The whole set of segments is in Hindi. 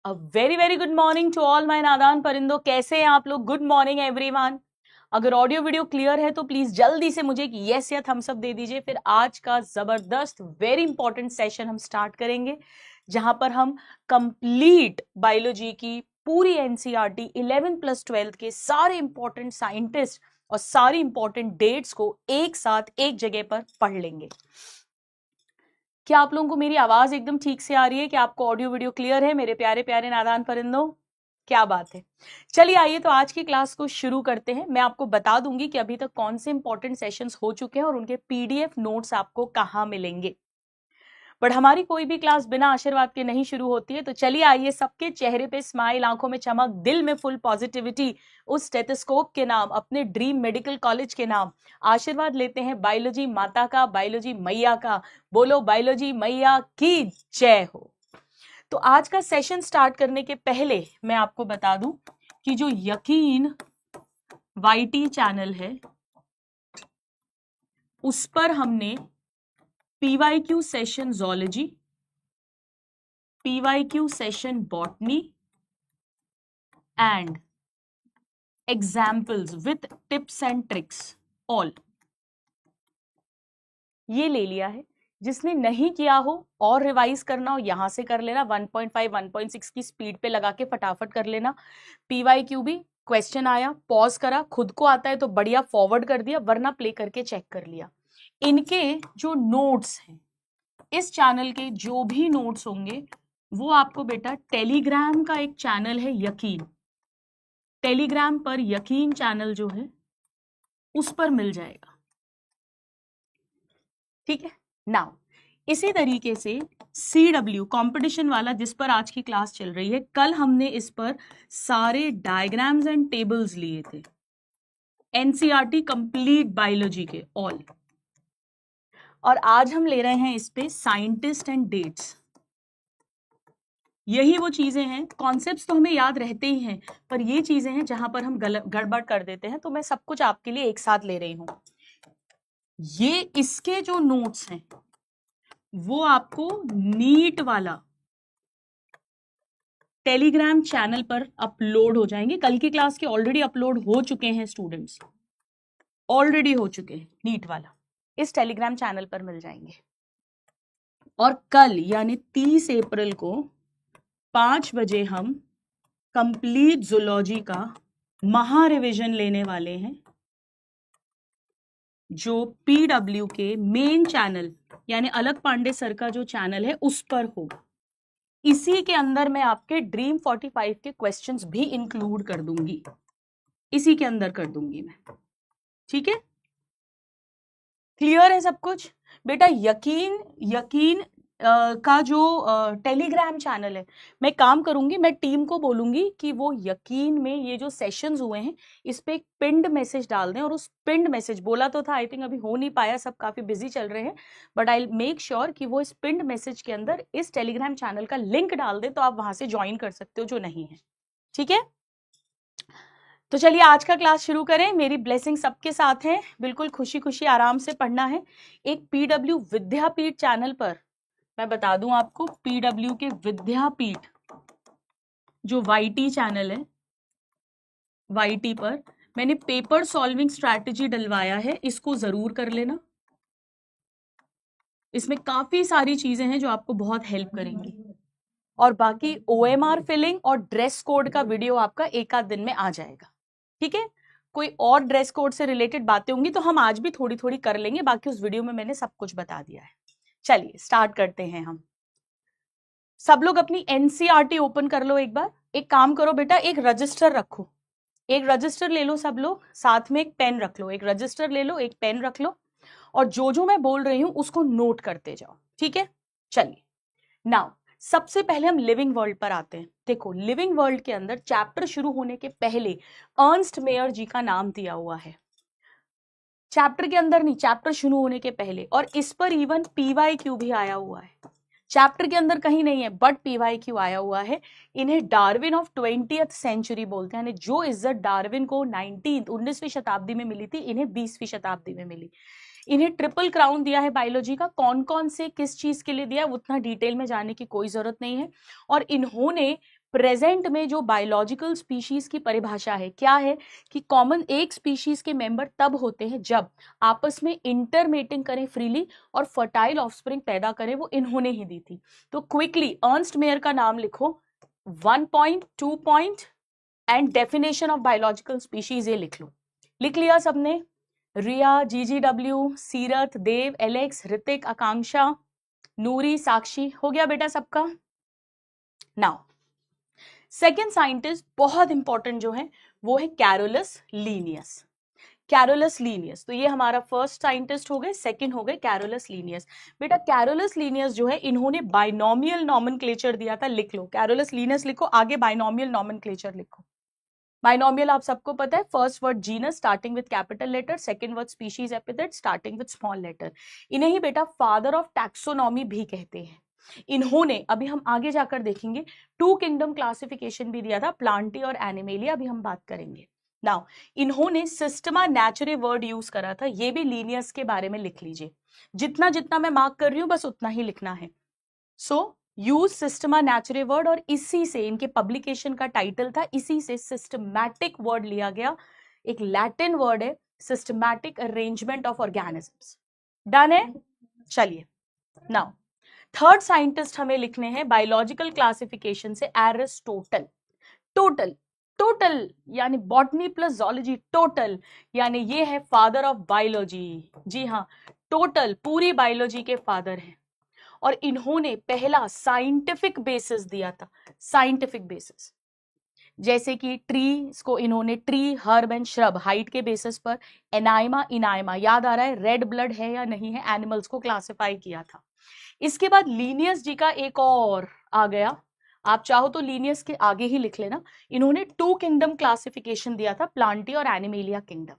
A very very good morning to all my नादान परिंदों। कैसे हैं आप लोग? Good morning everyone. अगर ऑडियो वीडियो क्लियर है तो प्लीज जल्दी से मुझे यस या थम्स अप दे दीजिए। फिर आज का जबरदस्त वेरी इंपॉर्टेंट सेशन हम स्टार्ट करेंगे, जहां पर हम कंप्लीट बायोलॉजी की पूरी एनसीईआरटी 11 प्लस 12 के सारे इंपॉर्टेंट साइंटिस्ट और सारी इंपॉर्टेंट डेट्स को एक साथ एक जगह पर पढ़ लेंगे। क्या आप लोगों को मेरी आवाज एकदम ठीक से आ रही है? कि आपको ऑडियो वीडियो क्लियर है मेरे प्यारे प्यारे नादान परिंदों? क्या बात है। चलिए आइए तो आज की क्लास को शुरू करते हैं। मैं आपको बता दूंगी कि अभी तक कौन से इंपॉर्टेंट सेशंस हो चुके हैं और उनके पीडीएफ नोट्स आपको कहां मिलेंगे। बट हमारी कोई भी क्लास बिना आशीर्वाद के नहीं शुरू होती है। तो चलिए आइए, सबके चेहरे पे स्माइल, आंखों में चमक, दिल में फुल पॉजिटिविटी, उस स्टेथोस्कोप के नाम, अपने ड्रीम मेडिकल कॉलेज के नाम आशीर्वाद लेते हैं बायोलॉजी माता का, बायोलॉजी मैया का। बोलो बायोलॉजी मैया की जय हो। तो आज का सेशन स्टार्ट करने के पहले मैं आपको बता दूं कि जो यकीन वाईटी चैनल है उस पर हमने PYQ session zoology, PYQ session botany and examples with tips and tricks all ये ले लिया है। जिसने नहीं किया हो और रिवाइज करना हो यहां से कर लेना। 1.5 1.6 की स्पीड पे लगा के फटाफट कर लेना। पीवाईक्यू भी क्वेश्चन आया, पॉज करा, खुद को आता है तो बढ़िया फॉरवर्ड कर दिया, वरना प्ले करके चेक कर लिया। इनके जो नोट्स हैं, इस चैनल के जो भी नोट्स होंगे वो आपको बेटा टेलीग्राम का एक चैनल है यकीन, टेलीग्राम पर यकीन चैनल जो है उस पर मिल जाएगा। ठीक है। नाउ इसी तरीके से CW कंपटीशन वाला जिस पर आज की क्लास चल रही है, कल हमने इस पर सारे डायग्राम्स एंड टेबल्स लिए थे, एनसीईआरटी कंप्लीट बायोलॉजी के ऑल। और आज हम ले रहे हैं इस पे साइंटिस्ट एंड डेट्स। यही वो चीजें हैं, कॉन्सेप्ट्स तो हमें याद रहते ही हैं, पर ये चीजें हैं जहां पर हम गड़बड़ कर देते हैं। तो मैं सब कुछ आपके लिए एक साथ ले रही हूं। ये इसके जो नोट्स हैं वो आपको नीट वाला टेलीग्राम चैनल पर अपलोड हो जाएंगे। कल की क्लास के ऑलरेडी अपलोड हो चुके हैं, स्टूडेंट्स ऑलरेडी हो चुके हैं। नीट वाला इस टेलीग्राम चैनल पर मिल जाएंगे। और कल यानी 30 अप्रैल को 5 बजे हम कंप्लीट ज़ूलॉजी का महा रिवीजन लेने वाले हैं, जो पीडब्ल्यू के मेन चैनल यानी अलग पांडे सर का जो चैनल है उस पर होगा। इसी के अंदर मैं आपके ड्रीम 45 के क्वेश्चंस भी इंक्लूड कर दूंगी, इसी के अंदर कर दूंगी मैं। ठीक है, क्लियर है सब कुछ बेटा? यकीन का जो टेलीग्राम चैनल है, मैं काम करूंगी, मैं टीम को बोलूंगी कि वो यकीन में ये जो सेशंस हुए हैं इस पे एक पिंड मैसेज डाल दें। और उस पिंड मैसेज, बोला तो था, आई थिंक अभी हो नहीं पाया, सब काफी बिजी चल रहे हैं, बट आई मेक श्योर कि वो इस पिंड मैसेज के अंदर इस टेलीग्राम चैनल का लिंक डाल दें, तो आप वहां से ज्वाइन कर सकते हो जो नहीं है। ठीक है, तो चलिए आज का क्लास शुरू करें। मेरी ब्लेसिंग सबके साथ है, बिल्कुल खुशी खुशी आराम से पढ़ना है। एक पीडब्ल्यू विद्यापीठ चैनल पर मैं बता दूं आपको, पीडब्ल्यू के विद्यापीठ जो वाईटी चैनल है, वाईटी पर मैंने पेपर सॉल्विंग स्ट्रैटेजी डलवाया है, इसको जरूर कर लेना। इसमें काफी सारी चीजें हैं जो आपको बहुत हेल्प करेंगी। और बाकी OMR फिलिंग और ड्रेस कोड का वीडियो आपका एक आध दिन में आ जाएगा। ठीक है, कोई और ड्रेस कोड से रिलेटेड बातें होंगी तो हम आज भी थोड़ी थोड़ी कर लेंगे, बाकी उस वीडियो में मैंने सब कुछ बता दिया है। चलिए स्टार्ट करते हैं हम। सब लोग अपनी एनसीईआरटी ओपन कर लो एक बार। एक काम करो बेटा, एक रजिस्टर रखो, एक रजिस्टर ले लो सब लोग, साथ में एक पेन रख लो। एक रजिस्टर ले लो, एक पेन रख लो, और जो मैं बोल रही हूं उसको नोट करते जाओ। ठीक है, चलिए नाउ सबसे पहले हम लिविंग वर्ल्ड पर आते हैं। देखो, लिविंग वर्ल्ड के अंदर चैप्टर शुरू होने के पहले अर्नस्ट मेयर जी का नाम दिया हुआ है। चैप्टर के अंदर नहीं, चैप्टर शुरू होने के पहले। और इस पर इवन पीवाईक्यू भी आया हुआ है। चैप्टर के अंदर कहीं नहीं है, बट पीवाईक्यू आया हुआ है। इन्हें डार्विन ऑफ 20th सेंचुरी बोलते हैं, जो इज्जत डार्विन को 19वीं शताब्दी में मिली थी, इन्हें 20वीं शताब्दी में मिली। इन्हें ट्रिपल क्राउन दिया है बायोलॉजी का। कौन कौन से किस चीज के लिए दिया है उतना डिटेल में जाने की कोई जरूरत नहीं है। और इन्होंने प्रेजेंट में जो बायोलॉजिकल स्पीशीज की परिभाषा है क्या है कि कॉमन एक स्पीशीज के मेंबर तब होते हैं जब आपस में इंटरमेटिंग करें फ्रीली और फर्टाइल ऑफस्प्रिंग पैदा करें, वो इन्होंने ही दी थी। तो क्विकली अर्नस्ट मेयर का नाम लिखो, 1 point 2 point and definition of biological species ये लिख लो। लिख लिया सबने? रिया, जीजीडब्ल्यू, सीरत, देव, एलेक्स, ऋतिक, आकांक्षा, नूरी, साक्षी, हो गया बेटा सबका? नाउ सेकेंड साइंटिस्ट बहुत इंपॉर्टेंट जो है वो है कैरोलस लीनियस। कैरोलस लीनियस, तो ये हमारा फर्स्ट साइंटिस्ट हो गए, सेकंड हो गए कैरोलस लीनियस। बेटा कैरोलस लीनियस जो है इन्होंने बाइनोमियल नॉमेनक्लेचर दिया था, लिख लो कैरोलस लीनियस लिखो, आगे बाइनोमियल नॉमेनक्लेचर लिखो। बाइनोमियल आप सबको पता है, first word genus starting with capital letter, second word species epithet starting with small letter. इन्हें ही बेटा फादर ऑफ टैक्सोनॉमी भी कहते हैं। इन्होंने, अभी हम आगे जाकर देखेंगे, 2 किंगडम क्लासिफिकेशन भी दिया था, प्लांटी और एनिमेलिया, अभी हम बात करेंगे। नाउ इन्होंने सिस्टमा नेचुरे वर्ड यूज करा था, ये भी लीनियस के बारे में लिख लीजिए। जितना जितना मैं मार्क कर रही हूं बस उतना ही लिखना है। सो यूज सिस्टमा नेचुरे वर्ड, और इसी से इनके पब्लिकेशन का टाइटल था, इसी से सिस्टमैटिक वर्ड लिया गया। एक लैटिन वर्ड है systematic arrangement of organisms. Done है? चलिए नाउ थर्ड साइंटिस्ट हमें लिखने हैं बायोलॉजिकल क्लासिफिकेशन से, एरिस्टोटल। टोटल, टोटल यानी बॉटनी प्लस जोलॉजी, टोटल यानी ये है फादर ऑफ बायोलॉजी। जी हाँ, टोटल पूरी बायोलॉजी के फादर हैं, और इन्होंने पहला साइंटिफिक बेसिस दिया था। साइंटिफिक बेसिस जैसे कि ट्रीज को इन्होंने tree, herb and shrub height के बेसिस पर, एनाइमा, इनाइमा याद आ रहा है रेड ब्लड है या नहीं है, एनिमल्स को क्लासिफाई किया था। इसके बाद लीनियस जी का एक और आ गया, आप चाहो तो लीनियस के आगे ही लिख लेना। इन्होंने 2 किंगडम क्लासिफिकेशन दिया था, प्लांटी और एनिमेलिया किंगडम।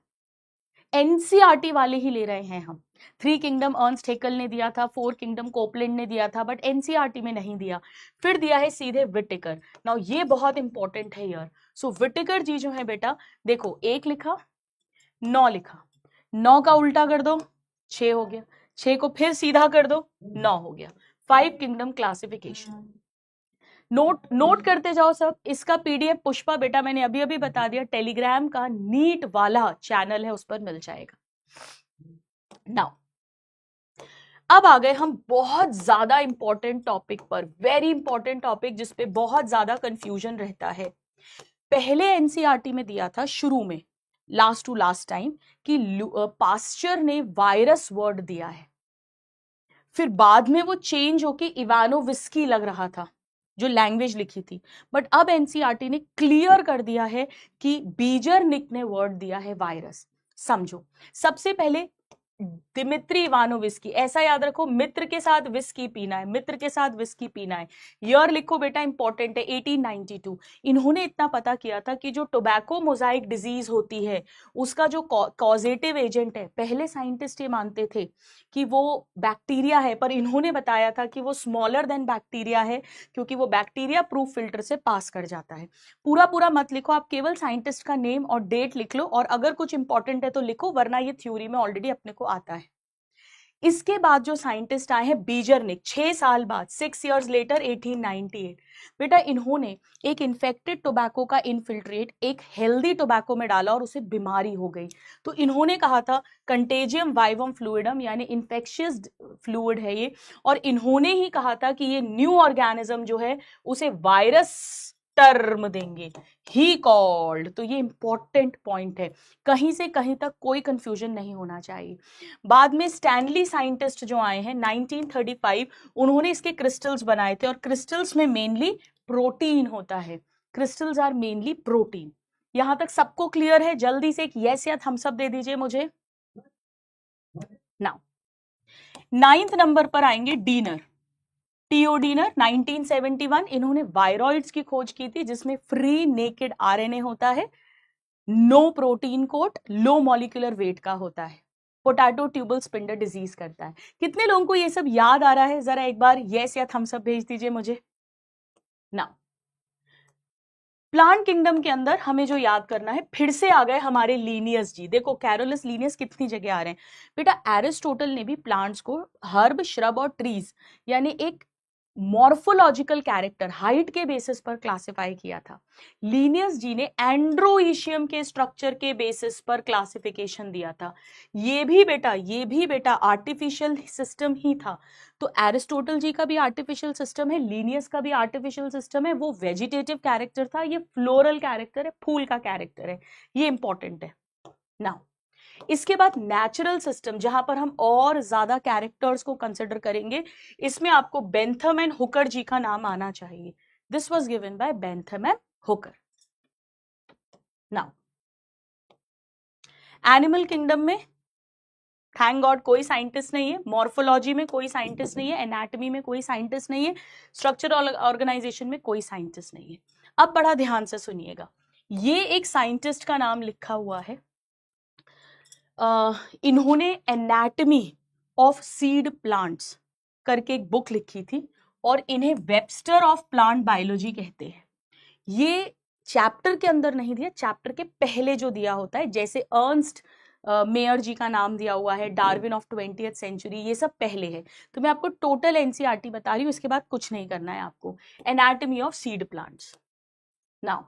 एनसीईआरटी वाले ही ले रहे हैं हम। 3 किंगडम अर्नस्ट हेकल ने दिया था, 4 किंगडम कोपलैंड ने दिया था, बट एनसीईआरटी में नहीं दिया। फिर दिया है सीधे विटिकर। नाउ ये बहुत इंपॉर्टेंट है यार। सो विटिकर जी जो है बेटा, देखो 1 लिखा, 9 लिखा, 9 का उल्टा कर दो 6 हो गया, 6 को फिर सीधा कर दो 9 हो गया। 5 किंगडम क्लासिफिकेशन। नोट करते जाओ सब। इसका पीडीएफ पुष्पा बेटा मैंने अभी अभी बता दिया, टेलीग्राम का नीट वाला चैनल है, उस पर मिल जाएगा। नाउ अब आ गए हम बहुत ज्यादा इंपॉर्टेंट टॉपिक पर, वेरी इंपॉर्टेंट टॉपिक जिसपे बहुत ज्यादा कंफ्यूजन रहता है। पहले एनसीईआरटी में दिया था शुरू में, लास्ट टू लास्ट टाइम, कि पास्चर ने वायरस वर्ड दिया है, फिर बाद में वो चेंज होके इवानोविस्की लग रहा था जो लैंग्वेज लिखी थी, बट अब एनसीईआरटी ने क्लियर कर दिया है कि बीजरनिक ने वर्ड दिया है वायरस। समझो, सबसे पहले दिमित्री इवानोविस्की, ऐसा याद रखो, मित्र के साथ विस्की पीना है, मित्र के साथ विस्की पीना है। ईयर लिखो बेटा, इंपॉर्टेंट है 1892। इन्होंने इतना पता किया था कि जो टोबैको मोजाइक डिजीज होती है उसका जो कॉजेटिव एजेंट है, पहले साइंटिस्ट ये मानते थे कि वो बैक्टीरिया है, पर इन्होंने बताया था कि वो स्मॉलर देन बैक्टीरिया है, क्योंकि वो बैक्टीरिया प्रूफ फिल्टर से पास कर जाता है। पूरा पूरा मत लिखो, आप केवल साइंटिस्ट का नेम और डेट लिख लो, और अगर कुछ इंपॉर्टेंट है तो लिखो, वरना ये थ्योरी में ऑलरेडी अपने को आता है। इसके बाद जो साइंटिस्ट आए हैं बीजरनिक, 6 साल बाद, 6 years लेटर 1898। बेटा इन्होंने एक इन्फेक्टेड टोबैको का इनफिल्ट्रेट एक हेल्दी टोबैको में डाला और उसे बीमारी हो गई, तो इन्होंने कहा था कंटेजियम वाइवम फ्लूइडम, यानी इन्फेक्शियस फ्लूइड है ये, और इन्होंने ही कहा था कि ये न्यू ऑर्गेनिज्म जो है उसे वायरस टर्म देंगे, ही कॉल्ड। तो ये इंपॉर्टेंट पॉइंट है, कहीं से कहीं तक कोई कंफ्यूजन नहीं होना चाहिए। बाद में स्टैनली साइंटिस्ट जो आए हैं 1935, उन्होंने इसके क्रिस्टल्स बनाए थे, और क्रिस्टल्स में मेनली प्रोटीन होता है, क्रिस्टल्स आर मेनली प्रोटीन। यहां तक सबको क्लियर है? जल्दी से एक यस या थम्स अप दे दीजिए मुझे। नाउ 9th नंबर पर आएंगे डीनर, टीओडीनर 1971। इन्होंने वायरॉइड्स की खोज की थी, जिसमें फ्री नेकेड आरएनए होता है, no protein coat, low molecular weight का होता है, पोटैटो ट्यूबल स्पिंडर डिजीज करता है। कितने लोगों को ये सब याद आ रहा है? जरा एक बार यस या थम्स अप भेज दीजिए मुझे ना। प्लांट किंगडम के अंदर हमें जो याद करना है, फिर से आ गए हमारे लीनियस जी। देखो कैरोलस लीनियस कितनी जगह आ रहे हैं बेटा। एरिस्टोटल ने भी प्लांट्स को हर्ब, श्रब और ट्रीज यानी एक मॉर्फोलॉजिकल कैरेक्टर हाइट के बेसिस पर क्लासिफाई किया था। लीनियस जी ने एंड्रोइशियम के स्ट्रक्चर के बेसिस पर क्लासिफिकेशन दिया था। ये भी बेटा आर्टिफिशियल सिस्टम ही था। तो एरिस्टोटल जी का भी आर्टिफिशियल सिस्टम है, लीनियस का भी आर्टिफिशियल सिस्टम है। वो वेजिटेटिव कैरेक्टर था, ये फ्लोरल कैरेक्टर है, फूल का कैरेक्टर है। ये इंपॉर्टेंट है। नाउ इसके बाद नेचुरल सिस्टम, जहां पर हम और ज्यादा कैरेक्टर्स को कंसिडर करेंगे, इसमें आपको बेंथम एंड हुकर जी का नाम आना चाहिए। This was given by Bentham and Hooker. Now animal kingdom में थैंक गॉड कोई साइंटिस्ट नहीं है, मॉर्फोलॉजी में कोई साइंटिस्ट नहीं है, एनाटॉमी में कोई साइंटिस्ट नहीं है, स्ट्रक्चरल ऑर्गेनाइजेशन में कोई साइंटिस्ट नहीं है। अब बड़ा ध्यान से सुनिएगा, ये एक साइंटिस्ट का नाम लिखा हुआ है। इन्होंने एनाटॉमी ऑफ सीड प्लांट्स करके एक बुक लिखी थी और इन्हें वेबस्टर ऑफ प्लांट बायोलॉजी कहते हैं। ये चैप्टर के अंदर नहीं दिया, चैप्टर के पहले जो दिया होता है, जैसे अर्नस्ट मेयर जी का नाम दिया हुआ है, डार्विन ऑफ 20th सेंचुरी, ये सब पहले है। तो मैं आपको टोटल एनसीईआरटी बता रही हूँ, इसके बाद कुछ नहीं करना है आपको। Anatomy of seed plants. Now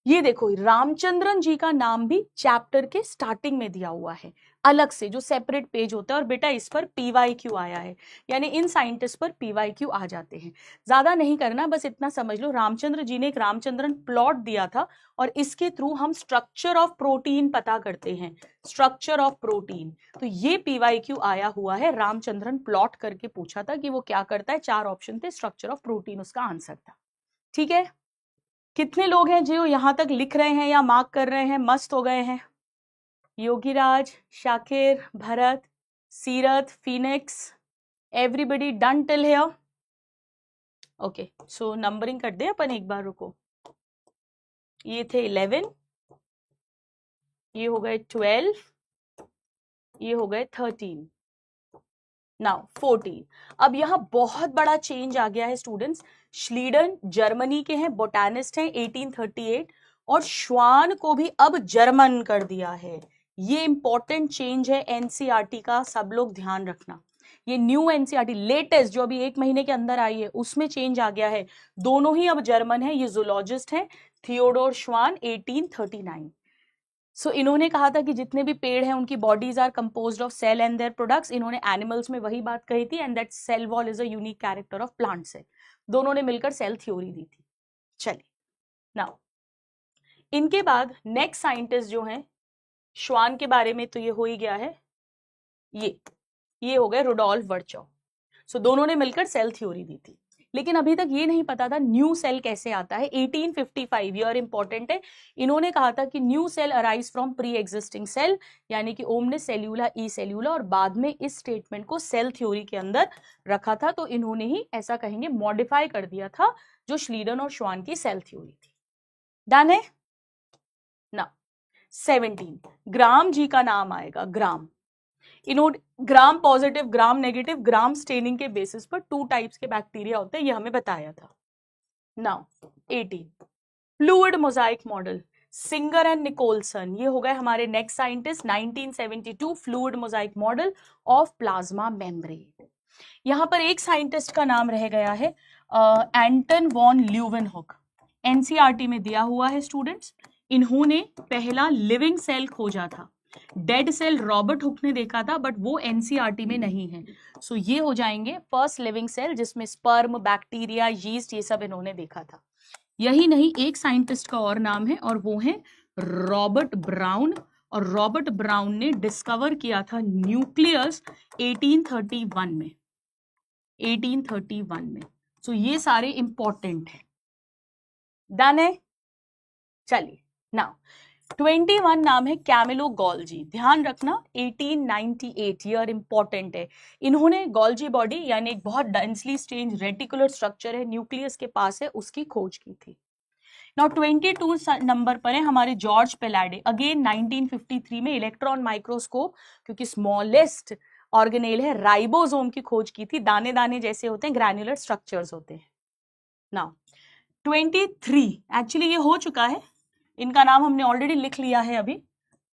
ये देखो, रामचंद्रन जी का नाम भी चैप्टर के स्टार्टिंग में दिया हुआ है, अलग से जो सेपरेट पेज होता है। और बेटा इस पर पीवाईक्यू आया है, यानी इन साइंटिस्ट पर पीवाईक्यू आ जाते हैं। ज्यादा नहीं करना, बस इतना समझ लो, रामचंद्र जी ने एक रामचंद्रन प्लॉट दिया था और इसके थ्रू हम स्ट्रक्चर ऑफ प्रोटीन पता करते हैं, स्ट्रक्चर ऑफ प्रोटीन। तो ये पीवाईक्यू आया हुआ है, रामचंद्रन प्लॉट करके पूछा था कि वो क्या करता है। 4 ऑप्शन थे, स्ट्रक्चर ऑफ प्रोटीन उसका आंसर था। ठीक है, कितने लोग हैं जो यहां तक लिख रहे हैं या मार्क कर रहे हैं, मस्त हो गए हैं? योगीराज, शाकिर, भरत, सीरत, Phoenix, everybody done till here? Okay, so numbering कर दे अपन एक बार, रुको। ये थे 11, ये हो गए 12, ये हो गए 13, नाउ 14। अब यहाँ बहुत बड़ा चेंज आ गया है स्टूडेंट्स। श्लीडन जर्मनी के हैं, बोटानिस्ट हैं, 1838, और श्वान को भी अब जर्मन कर दिया है। ये इंपॉर्टेंट चेंज है एनसीईआरटी का, सब लोग ध्यान रखना। ये न्यू एनसीईआरटी लेटेस्ट जो अभी 1 महीने के अंदर आई है, उसमें चेंज आ गया है। दोनों ही अब जर्मन है। ये जूलॉजिस्ट हैं, थियोडोर श्वान, 1839। सो इन्होंने कहा था कि जितने भी पेड़ हैं उनकी bodies are composed of cell and their products. इन्होंने एनिमल्स में वही बात कही थी, and that cell wall is a unique character of plant cell. दोनों ने मिलकर सेल थ्योरी दी थी। चलिए, नाउ इनके बाद नेक्स्ट साइंटिस्ट जो हैं, श्वान के बारे में तो ये हो ही गया है, ये हो गए रुडोल्फ वर्चॉव। सो दोनों ने मिलकर सेल थ्योरी दी थी। लेकिन अभी तक ये नहीं पता था न्यू सेल कैसे आता है। 1855 ईयर इंपॉर्टेंट है। इन्होंने कहा था कि new cell arise from pre existing cell, यानी कि ओमनिस सेल्यूला ई सेल्यूला, और बाद में इस स्टेटमेंट को सेल थ्योरी के अंदर रखा था। तो इन्होंने ही ऐसा कहेंगे मॉडिफाई कर दिया था जो श्लीडन और श्वान की सेल थ्योरी थी। डन है ना। 17 ग्राम जी का नाम आएगा। ग्राम, इन्होंने gram positive, gram negative, gram staining के बेसिस पर 2 टाइप्स के बैक्टीरिया होते हैं, ये हमें बताया था। Now 18 fluid mosaic model, Singer and Nicolson, ये हो गए हमारे next scientist. 1972 fluid mosaic model of plasma membrane. यहां पर एक साइंटिस्ट का नाम रह गया है, एंटन वॉन ल्यूवेनहुक। एनसीईआरटी में दिया हुआ है स्टूडेंट्स। इन्होंने पहला लिविंग सेल खोजा था। डेड सेल रॉबर्ट हुक ने देखा था, बट वो एनसीईआरटी में नहीं है। सो ये हो जाएंगे फर्स्ट लिविंग सेल, जिसमें स्पर्म, बैक्टीरिया, यीस्ट, ये सब इन्होंने देखा था। यही नहीं, एक साइंटिस्ट का और नाम है, और वो है रॉबर्ट ब्राउन। और रॉबर्ट ब्राउन ने डिस्कवर किया था न्यूक्लियस 1831 में, 1831 में। सो ये सारे इंपॉर्टेंट है। डन है। चलिए, नाउ 21 नाम है कैमिलो गोल्जी। ध्यान रखना, 1898 ईयर इंपॉर्टेंट है। इन्होंने गोल्जी बॉडी, यानी एक बहुत डेंसली स्ट्रेंज रेटिकुलर स्ट्रक्चर है, न्यूक्लियस के पास है, उसकी खोज की थी। नाउ 22 नंबर पर है हमारे जॉर्ज पेलाडे। अगेन 1953 में इलेक्ट्रॉन माइक्रोस्कोप, क्योंकि स्मॉलेस्ट ऑर्गेनेल है, राइबोसोम की खोज की थी। दाने दाने जैसे होते हैं, ग्रैन्युलर स्ट्रक्चर्स होते हैं। नाउ 23 एक्चुअली ये हो चुका है, इनका नाम हमने ऑलरेडी लिख लिया है अभी।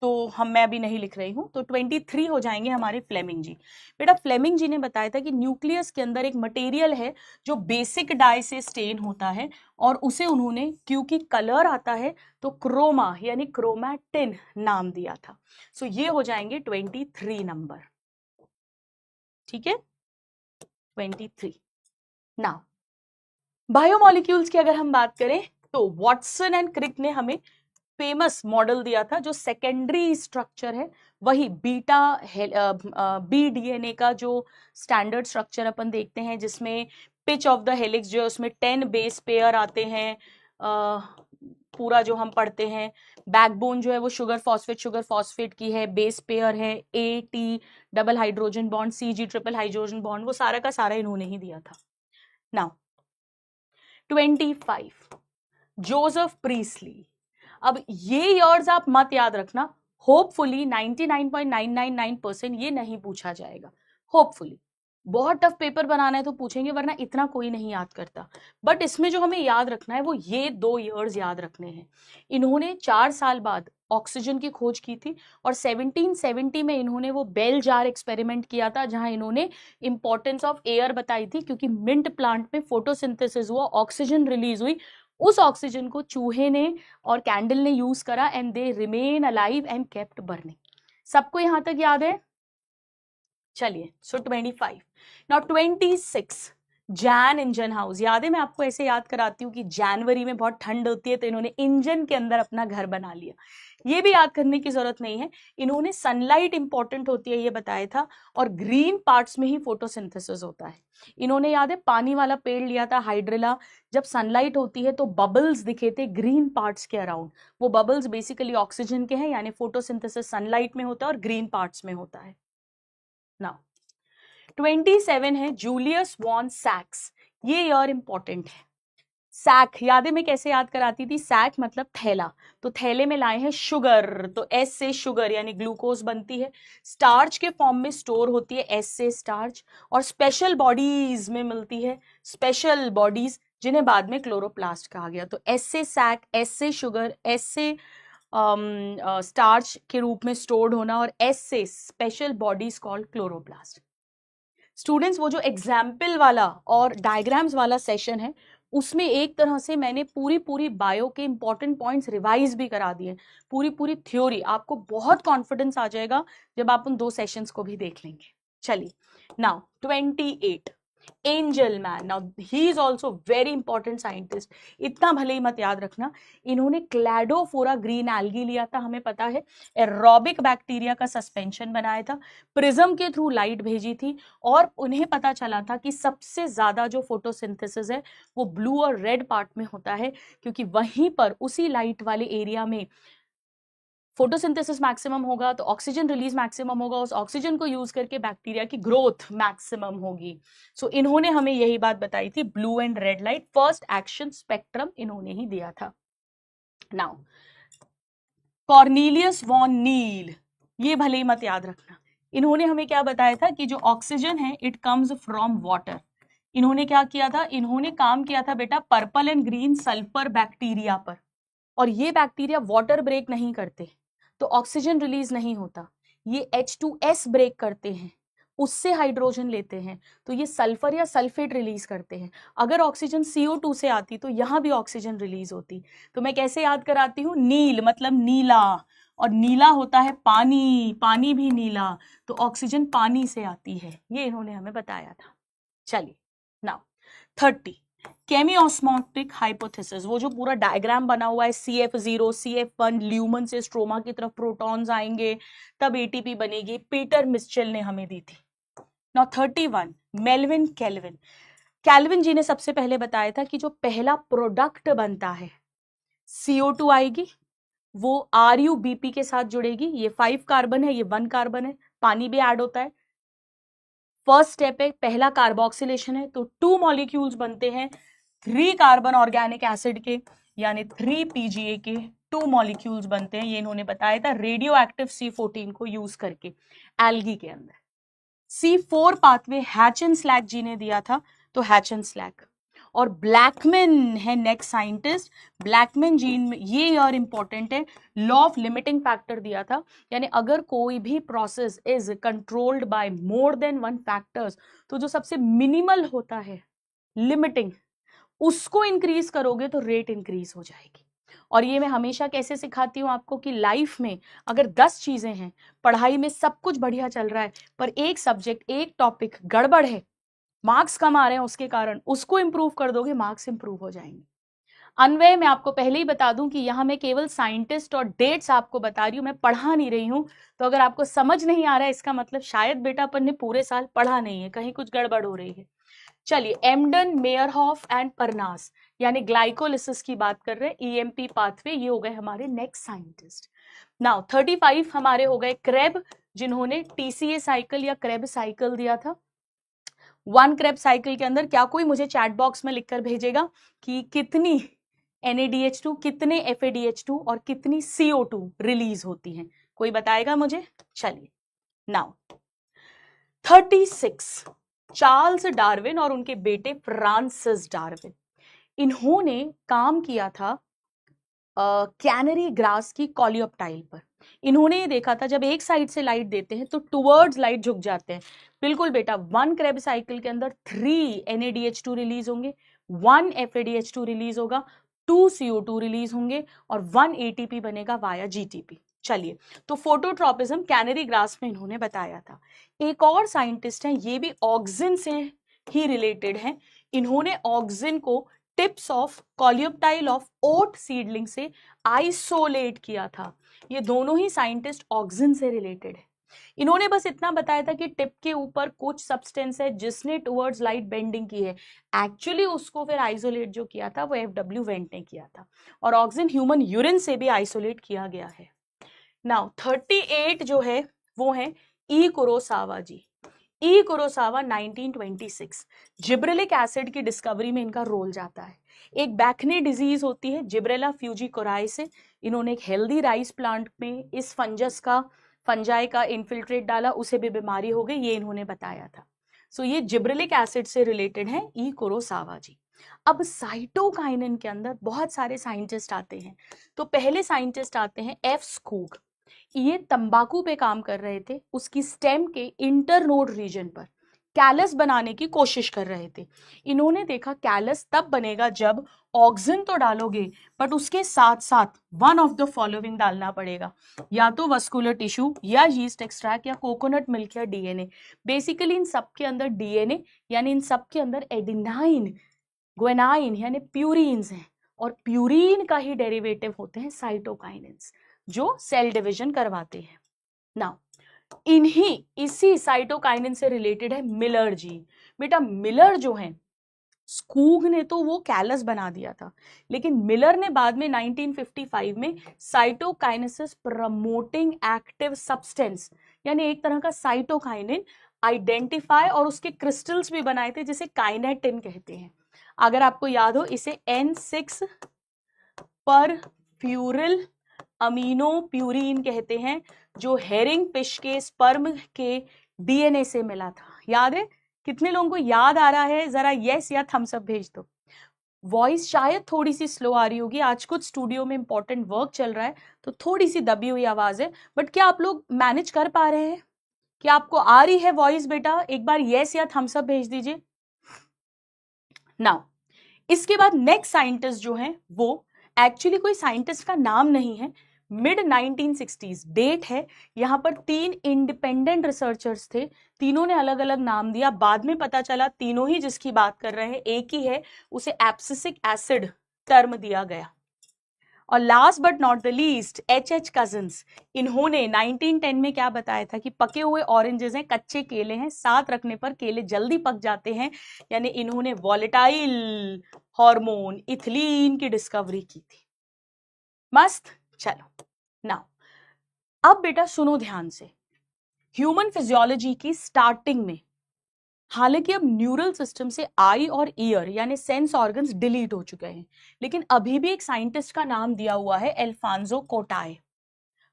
तो मैं अभी नहीं लिख रही हूँ, तो 23 हो जाएंगे हमारे फ्लेमिंग जी। बेटा फ्लेमिंग जी ने बताया था कि न्यूक्लियस के अंदर एक मटेरियल है जो बेसिक डाई से स्टेन होता है, और उसे उन्होंने क्योंकि कलर आता है तो क्रोमा यानी क्रोमैटिन नाम दिया था। सो ये हो जाएंगे 23 नंबर, ठीक है, 23। नाउ बायोमोलिक्यूल्स की अगर हम बात करें तो वॉटसन एंड क्रिक ने हमें फेमस मॉडल दिया था, जो सेकेंडरी स्ट्रक्चर है वही बीटा बी डीएनए का जो स्टैंडर्ड स्ट्रक्चर अपन देखते हैं, जिसमें पिच ऑफ द हेलिक्स जो है उसमें 10 बेस पेयर आते हैं, पूरा जो हम पढ़ते हैं। बैकबोन जो है वो शुगर फॉस्फेट की है, बेस पेयर है A T double hydrogen bond, C G triple hydrogen bond, वो सारा का सारा इन्होंने ही दिया था। Now 25 Joseph Priestley. अब ये ईयर्स आप मत याद रखना, होपफुली 99.999% ये नहीं पूछा जाएगा, होपफुली। बहुत टफ पेपर बनाना है तो पूछेंगे, वरना इतना कोई नहीं याद करता। बट इसमें जो हमें याद रखना है वो ये 2 ईयर्स याद रखने हैं। इन्होंने 4 साल बाद ऑक्सीजन की खोज की थी, और 1770 में इन्होंने वो बेल जार एक्सपेरिमेंट किया था, जहां इन्होंने इंपॉर्टेंस ऑफ एयर बताई थी, क्योंकि मिंट प्लांट में फोटोसिंथेसिस हुआ, ऑक्सीजन रिलीज हुई, उस ऑक्सीजन को चूहे ने और कैंडल ने यूज करा, and they remain alive and kept burning. सबको यहां तक याद है? चलिए, सो 25। Now 26 Jain engine house. याद है, मैं आपको ऐसे याद कराती हूँ कि जनवरी में बहुत ठंड होती है तो इन्होंने इंजन के अंदर अपना घर बना लिया। ये भी याद करने की जरूरत नहीं है, इन्होंने सनलाइट इंपॉर्टेंट होती है ये बताया था, और ग्रीन पार्ट्स में ही फोटोसिंथेसिस होता है। इन्होंने याद है पानी वाला पेड़ लिया था हाइड्रिला, जब सनलाइट होती है तो बबल्स दिखे थे ग्रीन पार्ट्स के अराउंड, वो बबल्स बेसिकली ऑक्सीजन के हैं, यानी फोटोसिंथेसिस सनलाइट में होता है और ग्रीन पार्ट्स में होता है। नाउ 27 है जूलियस वॉन सैक्स। ये ईयर इंपॉर्टेंट है। सैक याद है मैं कैसे याद कराती थी? सैक मतलब थैला, तो थैले में लाए हैं शुगर, तो एस से शुगर यानी ग्लूकोज बनती है, स्टार्च के फॉर्म में स्टोर होती है, एस से स्टार्च, और स्पेशल बॉडीज में मिलती है, स्पेशल बॉडीज जिन्हें बाद में क्लोरोप्लास्ट कहा गया। तो एस से सैक, एस से शुगर, एस से स्टार्च के रूप में स्टोर्ड होना, और एस से special bodies called chloroplast. Students, वो जो एग्जाम्पल वाला और डायग्राम्स वाला सेशन है, उसमें एक तरह से मैंने पूरी बायो के इंपॉर्टेंट पॉइंट्स रिवाइज भी करा दिए, पूरी थ्योरी। आपको बहुत कॉन्फिडेंस आ जाएगा जब आप उन 2 सेशंस को भी देख लेंगे। चलिए, now 28 angel man. Now he is also very important scientist. इतना भले ही मत याद रखना, इन्होंने क्लैडोफोरा ग्रीन एल्गी लिया था, हमें पता है, एरोबिक बैक्टीरिया का सस्पेंशन बनाया था, प्रिज्म के थ्रू लाइट भेजी थी, और उन्हें पता चला था कि सबसे ज्यादा जो फोटोसिंथेसिस है वो ब्लू और रेड पार्ट में होता है, क्योंकि वहीं पर उसी लाइट वाले एरिया में फोटोसिंथेसिस मैक्सिमम होगा, तो ऑक्सीजन रिलीज मैक्सिमम होगा, उस ऑक्सीजन को यूज करके बैक्टीरिया की ग्रोथ मैक्सिमम होगी। सो इन्होंने हमें यही बात बताई थी, blue and red light first action spectrum इन्होंने ही दिया था। नाउ कॉर्नेलियस वॉन नील, ये भले ही मत याद रखना, इन्होंने हमें क्या बताया था कि जो ऑक्सीजन है इट कम्स फ्रॉम वाटर। इन्होंने क्या किया था? इन्होंने काम किया था बेटा purple and green sulphur bacteria पर, और ये बैक्टीरिया वाटर ब्रेक नहीं करते, तो ऑक्सीजन रिलीज नहीं होता, ये H2S ब्रेक करते हैं, उससे हाइड्रोजन लेते हैं, तो ये सल्फर या सल्फेट रिलीज करते हैं। अगर ऑक्सीजन CO2 से आती तो यहां भी ऑक्सीजन रिलीज होती। तो मैं कैसे याद कराती हूँ? नील मतलब नीला, और नीला होता है पानी, पानी भी नीला, तो ऑक्सीजन पानी से आती है, ये इन्होंने हमें बताया था। चलिए, नाउ 30 केमियोस्मोटिक हाइपोथेसिस। वो जो पूरा डायग्राम बना हुआ है, CF0 CF1, ल्यूमन से स्ट्रोमा की तरफ प्रोटॉन्स आएंगे तब ATP बनेगी, पीटर मिस्चेल ने हमें दी थी। Now 31 Melvin Calvin. Calvin ji ने सबसे पहले बताया था कि जो पहला प्रोडक्ट बनता है CO2 आएगी, वो RuBP के साथ जुड़ेगी, ये 5 कार्बन है, ये 1 कार्बन है, पानी भी ऐड होता है। फर्स्ट स्टेप है, पहला कार्बोक्सिलेशन है, तो 2 मॉलिक्यूल्स बनते हैं 3 कार्बन ऑर्गेनिक एसिड के, यानी 3 PGA के 2 मॉलिक्यूल्स बनते हैं। ये इन्होंने बताया था रेडियो एक्टिव C14 को यूज करके एल्गी के अंदर। C4 पाथवे हैचन स्लैक जी ने दिया था, तो हैचन स्लैक। और ब्लैकमैन है नेक्स्ट साइंटिस्ट। ब्लैकमैन जीन में ये और इंपॉर्टेंट है, लॉ ऑफ लिमिटिंग फैक्टर दिया था, यानी अगर कोई भी process is controlled by more than one factors, तो जो सबसे मिनिमल होता है लिमिटिंग, उसको इंक्रीज करोगे तो रेट इंक्रीज हो जाएगी। और ये मैं हमेशा कैसे सिखाती हूँ आपको कि लाइफ में अगर 10 चीजें हैं, पढ़ाई में सब कुछ बढ़िया चल रहा है, पर एक सब्जेक्ट एक टॉपिक गड़बड़ है, मार्क्स कम आ रहे हैं उसके कारण, उसको इंप्रूव कर दोगे, मार्क्स इंप्रूव हो जाएंगे। अन्वय मैं आपको पहले ही बता दूं कि यहाँ मैं केवल साइंटिस्ट और डेट्स आपको बता रही हूँ, मैं पढ़ा नहीं रही हूँ। तो अगर आपको समझ नहीं आ रहा है, इसका मतलब शायद बेटा अपन ने पूरे साल पढ़ा नहीं है, कहीं कुछ गड़बड़ हो रही है। चलिए, एमडन, मेयरहॉफ एंड परनास, यानी ग्लाइकोलिसिस की बात कर रहे हैं, ईएमपी पाथवे, ये हो गए हमारे नेक्स्ट साइंटिस्ट। नाउ 35 हमारे हो गए क्रेब, जिन्होंने टीसीए साइकिल या क्रेब साइकिल दिया था। वन क्रेब साइकिल के अंदर क्या कोई मुझे चैट बॉक्स में लिखकर भेजेगा कि कितनी NADH2, कितने FADH2 और कितनी CO2 रिलीज होती हैं? कोई बताएगा मुझे? चलिए, नाउ 36 चार्ल्स डार्विन और उनके बेटे फ्रांसिस डार्विन, इन्होंने काम किया था कैनरी ग्रास की कॉलियोप्टाइल पर। इन्होंने ये देखा था जब एक साइड से लाइट देते हैं तो टुवर्ड्स लाइट झुक जाते हैं। बिल्कुल बेटा, वन क्रेब साइकिल के अंदर 3 NADH2 रिलीज होंगे, 1 FADH2 रिलीज होगा, 2 CO2 रिलीज होंगे और 1 ATP बनेगा वाया GTP। चलिए, तो फोटोट्रोपिज्म कैनरी ग्रास में इन्होंने बताया था। एक और साइंटिस्ट हैं, ये भी ऑक्सिन से ही रिलेटेड हैं। इन्होंने ऑक्सिन को tips of coleoptile of oat seedling से आइसोलेट किया था। ये दोनों ही साइंटिस्ट ऑक्सिन से रिलेटेड है। इन्होंने बस इतना बताया था कि टिप के ऊपर कुछ सब्सटेंस है जिसने टुवर्ड्स लाइट बेंडिंग की है, एक्चुअली उसको फिर आइसोलेट जो किया था वो FW वेंट ने किया था। और ऑक्सिन ह्यूमन यूरिन से भी आइसोलेट किया गया है। नाउ 38 जो है वो है ई कुरोसावा जी। ई कुरोसावा 1926, जिब्रेलिक एसिड की डिस्कवरी में इनका रोल जाता है। एक बैकने डिजीज होती है जिब्रेला फ्यूजीकोराई से, इन्होंने एक हेल्दी राइस प्लांट में इस फंजाई का इन्फिल्ट्रेट डाला, उसे भी बीमारी हो गई, ये इन्होंने बताया था। सो ये जिब्रेलिक एसिड से रिलेटेड है ई कुरोसावा जी। अब साइटोकाइनिन के अंदर बहुत सारे साइंटिस्ट आते हैं। तो पहले साइंटिस्ट आते हैं F स्कूग, ये तंबाकू पे काम कर रहे थे, उसकी स्टेम के इंटरनोड रीजन पर कैलस बनाने की कोशिश कर रहे थे। इन्होंने देखा कैलस तब बनेगा जब ऑक्सिन तो डालोगे बट उसके साथ साथ वन ऑफ द फॉलोइंग डालना पड़ेगा, या तो वस्कुलर टिश्यू या यीस्ट एक्सट्रैक्ट या कोकोनट मिल्क या DNA। बेसिकली इन सब के अंदर DNA यानी इन सब के अंदर एडिनाइन, ग्वेनाइन यानी प्यूरीन्स हैं, और प्यूरीन का ही डेरिवेटिव होते हैं साइटोकाइनिन्स जो सेल डिवीजन करवाते हैं। नाउ इसी साइटोकाइनिन से रिलेटेड है मिलर जीन। बेटा मिलर जो है, स्कूग ने तो वो कैलस बना दिया था, लेकिन मिलर ने बाद में 1955 में साइटोकाइनेसिस प्रमोटिंग एक्टिव सब्सटेंस यानी एक तरह का साइटोकाइनिन आइडेंटिफाई और उसके क्रिस्टल्स भी बनाए थे जिसे काइनेटिन कहते हैं। अगर आपको याद हो, इसे N6 परफ्यूरिल अमीनोप्यूरिन कहते हैं, जो हेरिंग फिश के स्पर्म के DNA से मिला था। याद है? कितने लोगों को याद आ रहा है? जरा यस या थम्स अप भेज दो। वॉइस शायद थोड़ी सी स्लो आ रही होगी, आज कुछ स्टूडियो में इंपॉर्टेंट वर्क चल रहा है तो थोड़ी सी दबी हुई आवाज है, बट क्या आप लोग मैनेज कर पा रहे हैं? क्या आपको आ रही है वॉइस? बेटा एक बार यस या थम्स अप भेज दीजिए। नाउ इसके बाद नेक्स्ट साइंटिस्ट जो है वो एक्चुअली कोई साइंटिस्ट का नाम नहीं है, मिड 1960s डेट है। यहां पर 3 इंडिपेंडेंट रिसर्चर्स थे, तीनों ने अलग अलग नाम दिया, बाद में पता चला तीनों ही जिसकी बात कर रहे हैं एक ही है, उसे एब्सिसिक एसिड टर्म दिया गया। और last but not the least H cousins, इन्होंने 1910 में क्या बताया था कि पके हुए ऑरेंजेस हैं, कच्चे केले हैं, साथ रखने पर केले जल्दी पक जाते हैं, यानी इन्होंने वॉलेटाइल हार्मोन इथिलीन की डिस्कवरी की थी। मस्त। चलो नाउ अब बेटा सुनो ध्यान से, ह्यूमन फिजियोलॉजी की स्टार्टिंग में, हालांकि अब न्यूरल सिस्टम से आई और ईयर यानी सेंस ऑर्गन्स डिलीट हो चुके हैं, लेकिन अभी भी एक साइंटिस्ट का नाम दिया हुआ है, एल्फांसो कोटाए।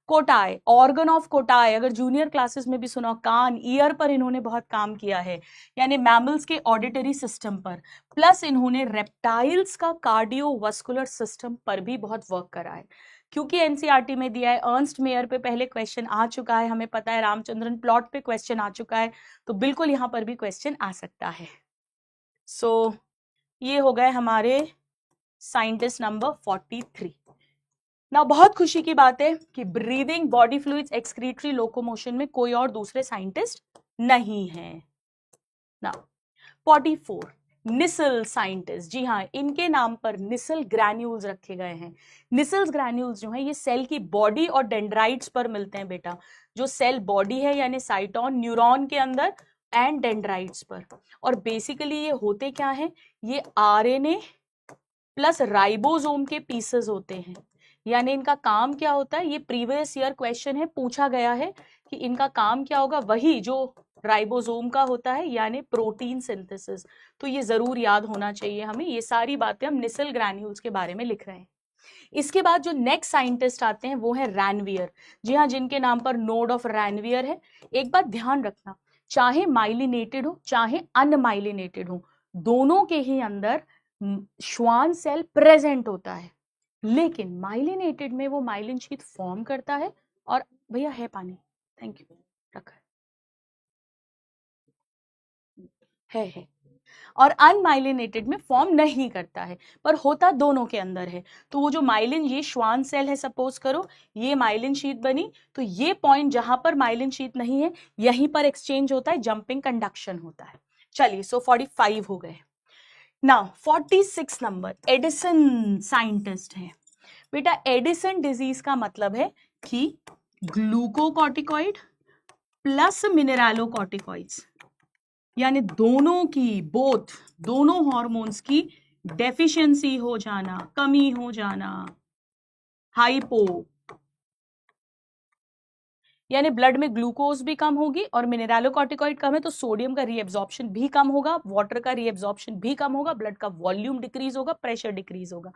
कोटाई, ऑर्गन ऑफ कोटाई, अगर जूनियर क्लासेस में भी सुना, कान, ईयर पर इन्होंने बहुत काम किया है, यानी मैमल्स के ऑडिटरी सिस्टम पर, प्लस इन्होंने रेप्टाइल्स का कार्डियोवास्कुलर सिस्टम पर भी बहुत वर्क करा है। क्योंकि एनसीईआरटी में दिया है, अर्नस्ट मेयर पे पहले क्वेश्चन आ चुका है, हमें पता है रामचंद्रन प्लॉट पे क्वेश्चन आ चुका है, तो बिल्कुल यहाँ पर भी क्वेश्चन आ सकता है। सो ये हो गए हमारे साइंटिस्ट नंबर 43। ना बहुत खुशी की बात है कि breathing, body fluids, excretory, locomotion में कोई और दूसरे साइंटिस्ट नहीं है। ना 44 निसल साइंटिस्ट, जी हाँ, इनके नाम पर निसल ग्रैन्यूल्स रखे गए हैं। निसल्स ग्रैन्यूल्स जो है ये सेल की बॉडी और डेंड्राइट्स पर मिलते हैं बेटा, जो सेल बॉडी है यानी साइटोन, न्यूरॉन के अंदर एंड डेंड्राइट्स पर। और बेसिकली ये होते क्या है, ये आरएनए प्लस राइबोसोम के पीसेस होते हैं। यानी इनका काम क्या होता है, ये प्रीवियस ईयर क्वेश्चन है, पूछा गया है कि इनका काम क्या होगा, वही जो राइबोसोम का होता है, यानी प्रोटीन सिंथेसिस। तो ये जरूर याद होना चाहिए हमें, ये सारी बातें हम निसल ग्रैन्यूल्स के बारे में लिख रहे हैं। इसके बाद जो नेक्स्ट साइंटिस्ट आते हैं वो है रैनवियर, जी हाँ, जिनके नाम पर नोड ऑफ रैनवियर है। एक बात ध्यान रखना, चाहे माइलिनेटेड हो चाहे अनमाइलिनेटेड हो, दोनों के ही अंदर श्वान सेल प्रेजेंट होता है, लेकिन माइलिनेटेड में वो माइलिन शीथ फॉर्म करता है, और भैया है पानी, थैंक यू, रखा है, और अनमाइलिनेटेड में फॉर्म नहीं करता है, पर होता दोनों के अंदर है। तो वो जो माइलिन, ये श्वान सेल है, सपोज करो ये माइलिन शीथ बनी, तो ये पॉइंट जहां पर माइलिन शीथ नहीं है, यहीं पर एक्सचेंज होता है, जंपिंग कंडक्शन होता है। चलिए, सो 45 हो गए। नाउ 46 नंबर एडिसन साइंटिस्ट है। बेटा एडिसन डिजीज का मतलब है कि ग्लूकोकॉर्टिकॉइड प्लस मिनरलोकॉर्टिकॉइड्स, यानी दोनों की, दोनों हार्मोन्स की डेफिशिएंसी हो जाना, कमी हो जाना, हाइपो, यानी ब्लड में ग्लूकोज भी कम होगी और मिनरलोकॉर्टिकॉइड कम है तो सोडियम का रीएब्जॉर्प्शन भी कम होगा, वाटर का रीएब्जॉर्प्शन भी कम होगा, ब्लड का वॉल्यूम डिक्रीज होगा, प्रेशर डिक्रीज होगा।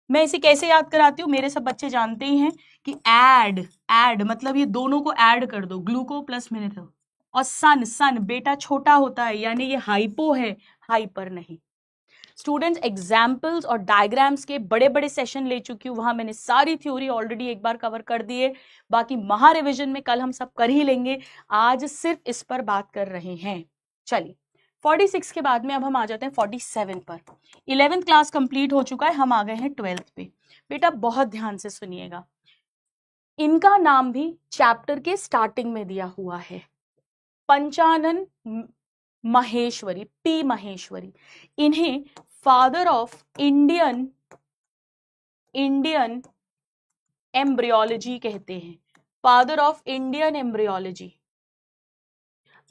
मैं इसे कैसे याद कराती हूँ, मेरे सब बच्चे जानते ही हैं कि ऐड मतलब ये दोनों को ऐड कर दो, ग्लूको प्लस मिनरल, और सन बेटा छोटा होता है, यानी ये हाइपो है, हाइपर नहीं। स्टूडेंट्स, एग्जाम्पल्स और डायग्राम्स के बड़े बड़े सेशन ले चुकी हूँ, वहां मैंने सारी थ्योरी ऑलरेडी एक बार कवर कर दी है, बाकी महा रिविजन में कल हम सब कर ही लेंगे, आज सिर्फ इस पर बात कर रहे हैं। चलिए 46 के बाद में अब हम आ जाते हैं 47 पर। 11th क्लास कंप्लीट हो चुका है, हम आ गए हैं 12th पे। बेटा बहुत ध्यान से सुनिएगा, इनका नाम भी चैप्टर के स्टार्टिंग में दिया हुआ है, पंचानन महेश्वरी, पी महेश्वरी। इन्हें फादर ऑफ इंडियन एम्ब्रियोलॉजी कहते हैं, father of Indian embryology.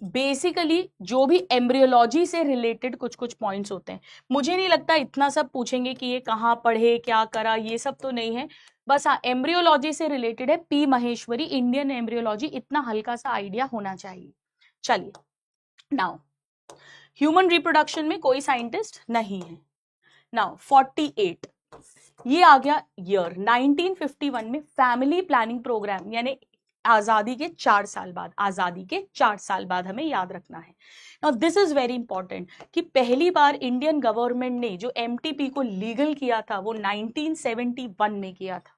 Basically जो भी एम्ब्रियोलॉजी से रिलेटेड कुछ कुछ पॉइंट्स होते हैं, मुझे नहीं लगता इतना सब पूछेंगे कि ये कहाँ पढ़े, क्या करा, ये सब तो नहीं है, बस हाँ एम्ब्रियोलॉजी से रिलेटेड है, पी महेश्वरी, इंडियन एम्ब्रियोलॉजी, इतना हल्का सा आइडिया होना चाहिए। चलिए, नाउ ह्यूमन रिप्रोडक्शन में कोई साइंटिस्ट नहीं है। नाउ 48, ये आ गया ईयर 1951 में, फैमिली प्लानिंग प्रोग्राम, यानी आजादी के 4 साल बाद, आजादी के 4 साल बाद हमें याद रखना है। Now this is very important कि पहली बार इंडियन गवर्नमेंट ने जो एमटीपी को लीगल किया था वो 1971 में किया था,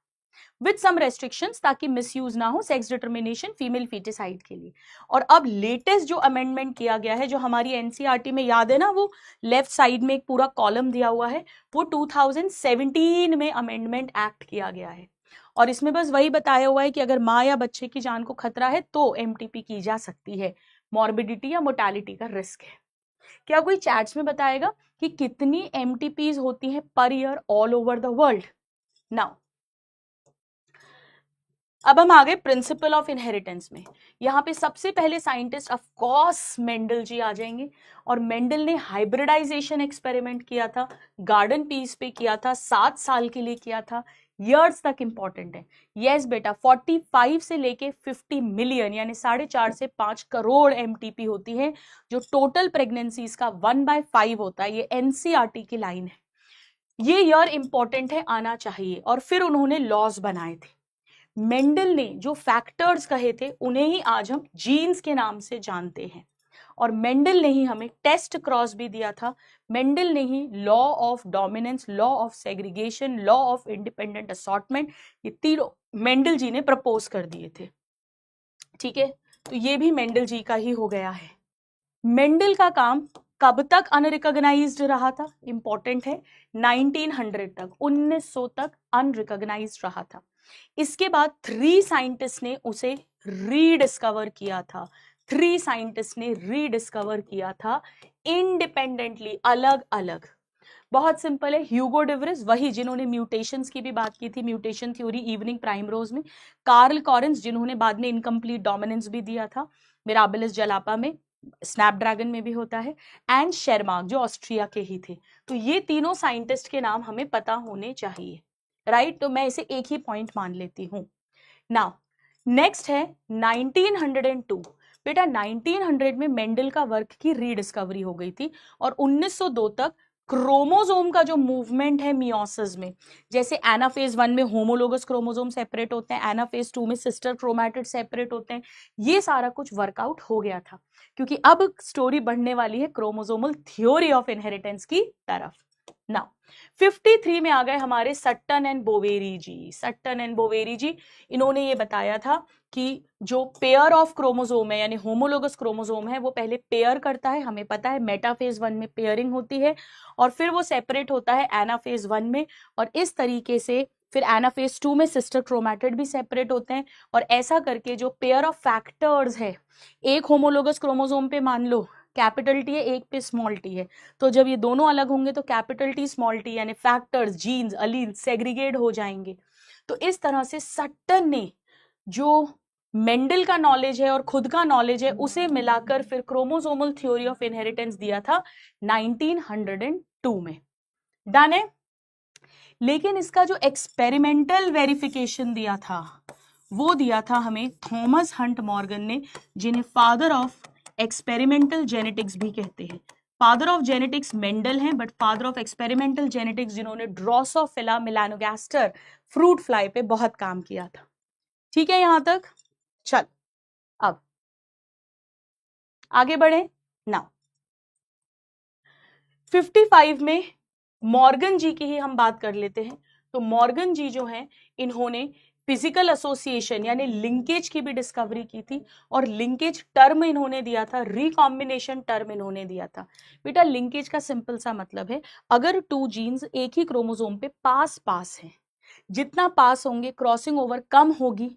विद सम रेस्ट्रिक्शंस, ताकि मिसयूज ना हो सेक्स डिटर्मिनेशन, फीमेल फीटिसाइड के लिए। और अब लेटेस्ट जो अमेंडमेंट किया गया है, जो हमारी एनसीईआरटी में याद है ना, वो लेफ्ट साइड में एक पूरा कॉलम दिया हुआ है, वो 2017 में अमेंडमेंट एक्ट किया गया है, और इसमें बस वही बताया हुआ है कि अगर माँ या बच्चे की जान को खतरा है तो एमटीपी की जा सकती है, मॉर्बिडिटी या मोर्टेलिटी का रिस्क है। क्या कोई चैट्स में बताएगा कि कितनी एमटीपीज होती हैं per year all over the world? Now अब हम आ गए प्रिंसिपल ऑफ इनहेरिटेंस में। यहाँ पे सबसे पहले साइंटिस्ट ऑफ कोर्स मेंडल जी आ जाएंगे, और मेंडल ने हाइब्रिडाइजेशन एक्सपेरिमेंट किया था, गार्डन पीस पे किया था, 7 साल के लिए किया था, ईयर्स तक इंपॉर्टेंट है। यस बेटा, 45 से लेके 50 मिलियन यानी 4.5 से 5 करोड़ एमटीपी होती है, जो टोटल प्रेगनेंसीज का 1/5 होता है। ये एनसीईआरटी की लाइन है, ये ईयर इंपॉर्टेंट है, आना चाहिए। और फिर उन्होंने लॉज बनाए थे, मेंडल ने जो फैक्टर्स कहे थे उन्हें ही आज हम जीन्स के नाम से जानते हैं। और मेंडल ने ही हमें टेस्ट क्रॉस भी दिया था। मेंडल ने ही law of dominance, law of segregation, law of independent assortment, ये तीनों मेंडल जी ने प्रपोज कर दिए थे। ठीक है, तो ये भी मेंडल जी का ही हो गया है। मेंडल का काम कब तक अनरिकॉग्नाइज्ड रहा था? इंपॉर्टेंट है, 1900 तक, 1900 तक अनरिकॉग्नाइज्ड रहा था। इसके बाद 3 साइंटिस्ट ने उसे रीडिस्कवर किया था। 3 साइंटिस्ट ने रीडिस्कवर किया था इंडिपेंडेंटली, अलग अलग। बहुत सिंपल है, ह्यूगो डिवरिस, वही जिन्होंने म्यूटेशंस की भी बात की थी, म्यूटेशन थ्योरी इवनिंग प्राइमरोज में। कार्ल कॉरेंस, जिन्होंने बाद में इनकम्प्लीट डोमिनेंस भी दिया था, मिराबिलिस जलापा में, स्नैपड्रैगन में भी होता है, एंड शेरमार्क जो ऑस्ट्रिया के ही थे। तो ये तीनों साइंटिस्ट के नाम हमें पता होने चाहिए, राइट? तो मैं इसे एक ही पॉइंट मान लेती हूं। नाउ नेक्स्ट है 1902। बेटा 1900 में मेंडल का वर्क की रीडिस्कवरी हो गई थी और 1902 तक क्रोमोसोम का जो मूवमेंट है मियोसिस में, जैसे एनाफेज 1 में होमोलोगस क्रोमोसोम सेपरेट होते हैं, एनाफेज 2 में सिस्टर क्रोमैटिड सेपरेट होते हैं, ये सारा कुछ वर्कआउट हो गया था, क्योंकि अब स्टोरी बढ़ने वाली है क्रोमोसोमल थ्योरी ऑफ इनहेरिटेंस की तरफ। नाउ 53 में आ गए हमारे Sutton and Boveri ji. Sutton and Boveri ji, इन्होंने ये बताया था कि जो पेयर ऑफ क्रोमोसोम है, यानी होमोलोगस क्रोमोसोम है, वो पहले पेयर करता है, हमें पता है मेटाफेज 1 में पेयरिंग होती है, और फिर वो सेपरेट होता है एनाफेज 1 में, और इस तरीके से फिर एनाफेज 2 में सिस्टर क्रोमैटिड भी सेपरेट होते हैं, और ऐसा करके जो पेयर ऑफ फैक्टर्स है, एक होमोलोगस क्रोमोसोम पे मान लो कैपिटल टी है, एक पे स्मॉल टी है, तो जब ये दोनों अलग होंगे तो कैपिटल टी स्मॉल टी यानी फैक्टर्स, जीन्स, अलील सेग्रीगेट हो जाएंगे। तो इस तरह से सट्टन ने जो मेंडल का नॉलेज है और खुद का नॉलेज है उसे मिलाकर फिर क्रोमोसोमल थ्योरी ऑफ इनहेरिटेंस दिया था 1902 में। डन है। लेकिन इसका जो एक्सपेरिमेंटल वेरिफिकेशन दिया था वो दिया था हमें थॉमस हंट मॉर्गन ने, जिन्हें फादर ऑफ एक्सपेरिमेंटल जेनेटिक्स भी कहते हैं। फादर ऑफ जेनेटिक्स मेंडल हैं, but father of experimental genetics जिन्होंने ड्रोसोफिला मेलानोगास्टर फ्रूट फ्लाई पे बहुत काम किया था। ठीक है यहां तक? चल अब आगे बढ़े ना। 55 में मॉर्गन जी की ही हम बात कर लेते हैं। तो मॉर्गन जी जो हैं, इन्होंने फिजिकल एसोसिएशन यानी लिंकेज की भी डिस्कवरी की थी, और लिंकेज टर्म इन्होंने दिया था, रिकॉम्बिनेशन टर्म इन्होंने दिया था। बेटा लिंकेज का सिंपल सा मतलब है, अगर 2 जीन्स एक ही क्रोमोसोम पे पास पास हैं, जितना पास होंगे क्रॉसिंग ओवर कम होगी,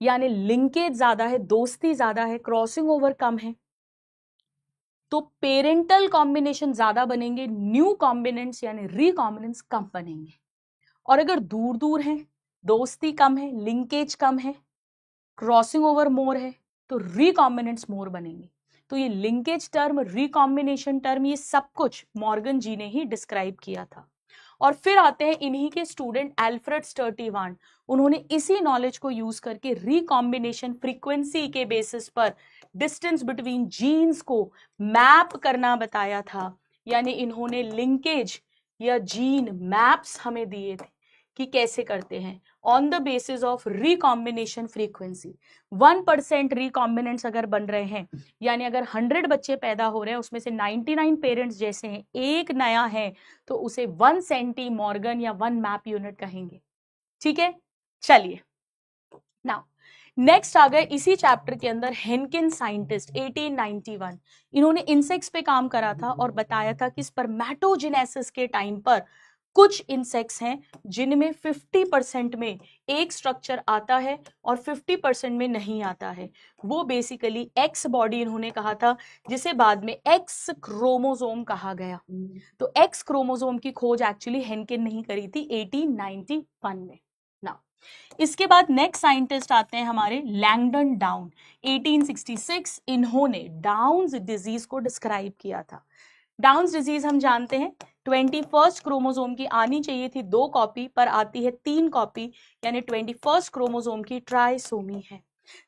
यानी लिंकेज ज्यादा है, दोस्ती ज्यादा है, क्रॉसिंग ओवर कम है, तो पेरेंटल कॉम्बिनेशन ज्यादा बनेंगे, न्यू कॉम्बिनेंट्स यानी रिकॉम्बिनेंट्स कम बनेंगे। और अगर दूर दूर हैं, दोस्ती कम है, लिंकेज कम है, क्रॉसिंग ओवर मोर है, तो रिकॉम्बिनेंट्स मोर बनेंगे। तो ये लिंकेज टर्म, रिकॉम्बिनेशन टर्म, ये सब कुछ मॉर्गन जी ने ही डिस्क्राइब किया था। और फिर आते हैं इन्हीं के स्टूडेंट एल्फ्रेड स्टर्टीवान। उन्होंने इसी नॉलेज को यूज करके रिकॉम्बिनेशन फ्रीक्वेंसी के बेसिस पर डिस्टेंस बिटवीन जीन्स को मैप करना बताया था, यानी इन्होंने लिंकेज या जीन मैप्स हमें दिए थे कि कैसे करते हैं on the basis of recombination frequency. 1% recombinants अगर बन रहे हैं, यानी अगर 100 बच्चे पैदा हो रहे हैं, उसमें से 99 पेरेंट्स जैसे हैं, एक नया है, तो उसे 1 सेंटी मॉर्गन या 1 मैप यूनिट कहेंगे। ठीक है, चलिए नाउ नेक्स्ट आ गए इसी चैप्टर के अंदर हेनकिन साइंटिस्ट 1891। इन्होंने इंसेक्ट्स पे काम करा था और बताया था कि स्पर्मेटोजेनेसिस के टाइम पर कुछ इंसेक्ट्स हैं जिनमें 50% में एक स्ट्रक्चर आता है और 50% में नहीं आता है। वो बेसिकली एक्स बॉडी इन्होंने कहा था, जिसे बाद में एक्स क्रोमोसोम कहा गया। तो एक्स क्रोमोसोम की खोज एक्चुअली हेनकिन नहीं करी थी 1891 में। ना इसके बाद नेक्स्ट साइंटिस्ट आते हैं हमारे लैंगडन डाउन 1866। इन्होंने डाउन्स डिजीज को डिस्क्राइब किया था। डाउन्स डिजीज हम जानते हैं 21st क्रोमोसोम की आनी चाहिए थी 2 कॉपी, पर आती है 3 कॉपी, यानी 21st क्रोमोसोम की ट्राइसोमी है।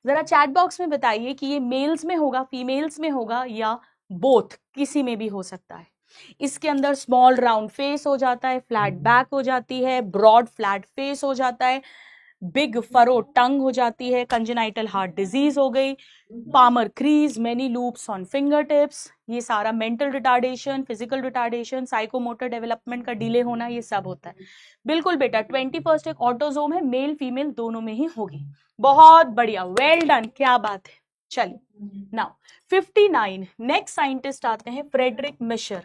जरा चैट बॉक्स में बताइए कि ये मेल्स में होगा, फीमेल्स में होगा, या बोथ, किसी में भी हो सकता है। इसके अंदर स्मॉल राउंड फेस हो जाता है, फ्लैट बैक हो जाती है, ब्रॉड फ्लैट फेस हो जाता है, बिग फरो टंग हो जाती है, कंजेनाइटल हार्ट डिजीज हो गई, palmar crease, many loops on finger tips, ये सारा mental retardation, physical retardation, psychomotor development का डिले होना, ये सब होता है। बिल्कुल बेटा, 21 एक ऑटोजोम है, मेल फीमेल दोनों में ही होगी। बहुत बढ़िया, वेल डन, क्या बात है। चलिए नाउ 59 नेक्स्ट साइंटिस्ट आते हैं Friedrich Miescher,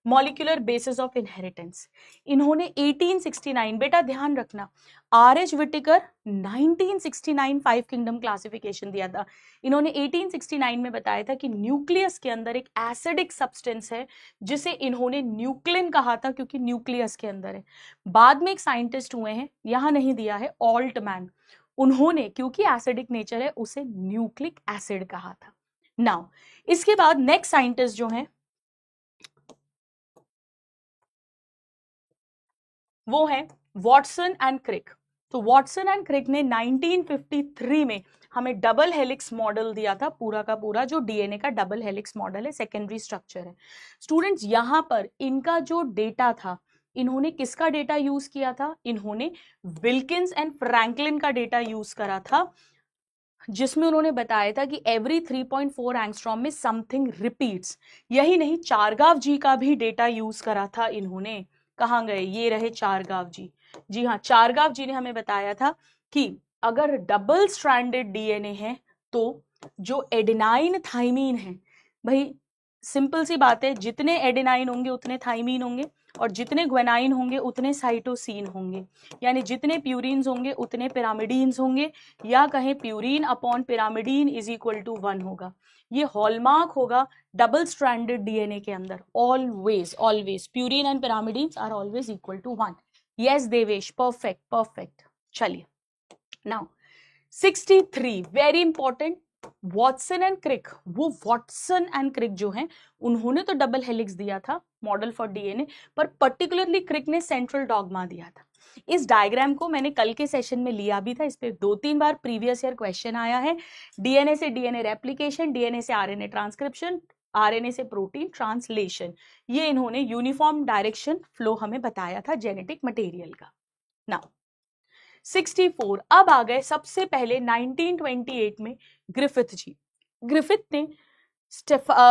molecular basis of inheritance. इन्होंने 1869, बेटा ध्यान रखना, आर.एच. विटिकर 1969 5 किंगडम क्लासिफिकेशन दिया था। इन्होंने 1869 में बताया था कि न्यूक्लियस के अंदर एक एसिडिक सब्सटेंस है जिसे इन्होंने न्यूक्लिन कहा था, क्योंकि न्यूक्लियस के अंदर है। बाद में एक साइंटिस्ट हुए हैं, यहां नहीं दिया है, ऑल्टमैन, उन्होंने क्योंकि एसिडिक नेचर है उसे न्यूक्लिक एसिड कहा था। नाउ इसके बाद नेक्स्ट साइंटिस्ट जो हैं वो है वॉटसन एंड क्रिक। तो वॉटसन एंड क्रिक ने 1953 में हमें डबल हेलिक्स मॉडल दिया था, पूरा का पूरा जो डीएनए का डबल हेलिक्स मॉडल है, सेकेंडरी स्ट्रक्चर है। स्टूडेंट्स यहां पर इनका जो डेटा था, इन्होंने किसका डेटा यूज किया था? इन्होंने विल्किंस एंड फ्रैंकलिन का डेटा यूज करा था, जिसमें उन्होंने बताया था कि एवरी 3.4 एंगस्ट्रॉम में समथिंग रिपीट्स। यही नहीं, चारगाव जी का भी डेटा यूज करा था इन्होंने। कहाँ गए? ये रहे चारगाव जी। जी हाँ, चारगाव जी ने हमें बताया था कि अगर डबल स्ट्रैंडेड डीएनए है तो जो एडेनाइन थाइमीन है, भाई सिंपल सी बात है, जितने एडेनाइन होंगे उतने थाइमीन होंगे, और जितने ग्वेनाइन होंगे उतने साइटोसिन होंगे, यानी जितने प्यूरिन्स होंगे उतने पिरामिडीन्स होंगे, या कहें purine upon pyrimidine is equal to 1 होगा। ये हॉलमार्क होगा डबल स्ट्रैंडेड डीएनए के अंदर, always always purine and pyrimidines are always equal to 1। Yes Devesh, perfect perfect. चलिए now 63 very important, Watson and Crick. वो वॉटसन एंड क्रिक जो हैं, उन्होंने तो डबल हेलिक्स दिया था मॉडल फॉर डीएनए, पर पर्टिकुलरली क्रिक ने सेंट्रल डॉगमा दिया था। इस डायग्राम को मैंने कल के सेशन में लिया भी था, इस पे 2-3 बार प्रीवियस ईयर क्वेश्चन आया है। डीएनए से डीएनए रेप्लिकेशन, डीएनए से आरएनए ट्रांसक्रिप्शन, आरएनए से प्रोटीन ट्रांसलेशन, ये इन्होंने यूनिफॉर्म डायरेक्शन फ्लो हमें बताया था जेनेटिक मटेरियल का। नाउ 64 अब आ गए सबसे पहले 1928 में ग्रिफिथ जी। ग्रिफिथ ने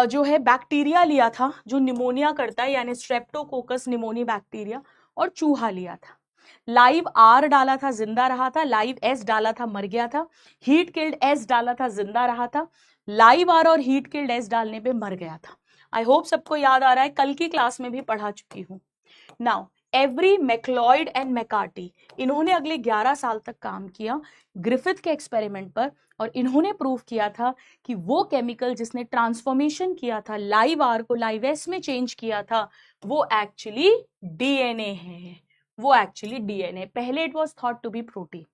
जो है बैक्टीरिया लिया था जो निमोनिया करता है, यानी स्ट्रेप्टोकोकस निमोनी बैक्टीरिया, और चूहा लिया था। लाइव आर डाला था, जिंदा रहा था, लाइव एस डाला था, मर गया था, हीट किल्ड एस डाला था, जिंदा रहा था, लाइव आर और हीट किल्ड एस डालने पे मर गया था। आई होप सबको याद आ रहा है, कल की क्लास में भी पढ़ा चुकी हूं। Now every MacLeod and McCarthy, इन्होंने अगले 11 साल तक काम किया ग्रिफिथ के एक्सपेरिमेंट पर, और इन्होंने प्रूव किया था कि वो केमिकल जिसने ट्रांसफॉर्मेशन किया था लाइव आर को लाइव एस में चेंज किया था, वो एक्चुअली डीएनए है, वो एक्चुअली डीएनए। पहले it was thought to be protein.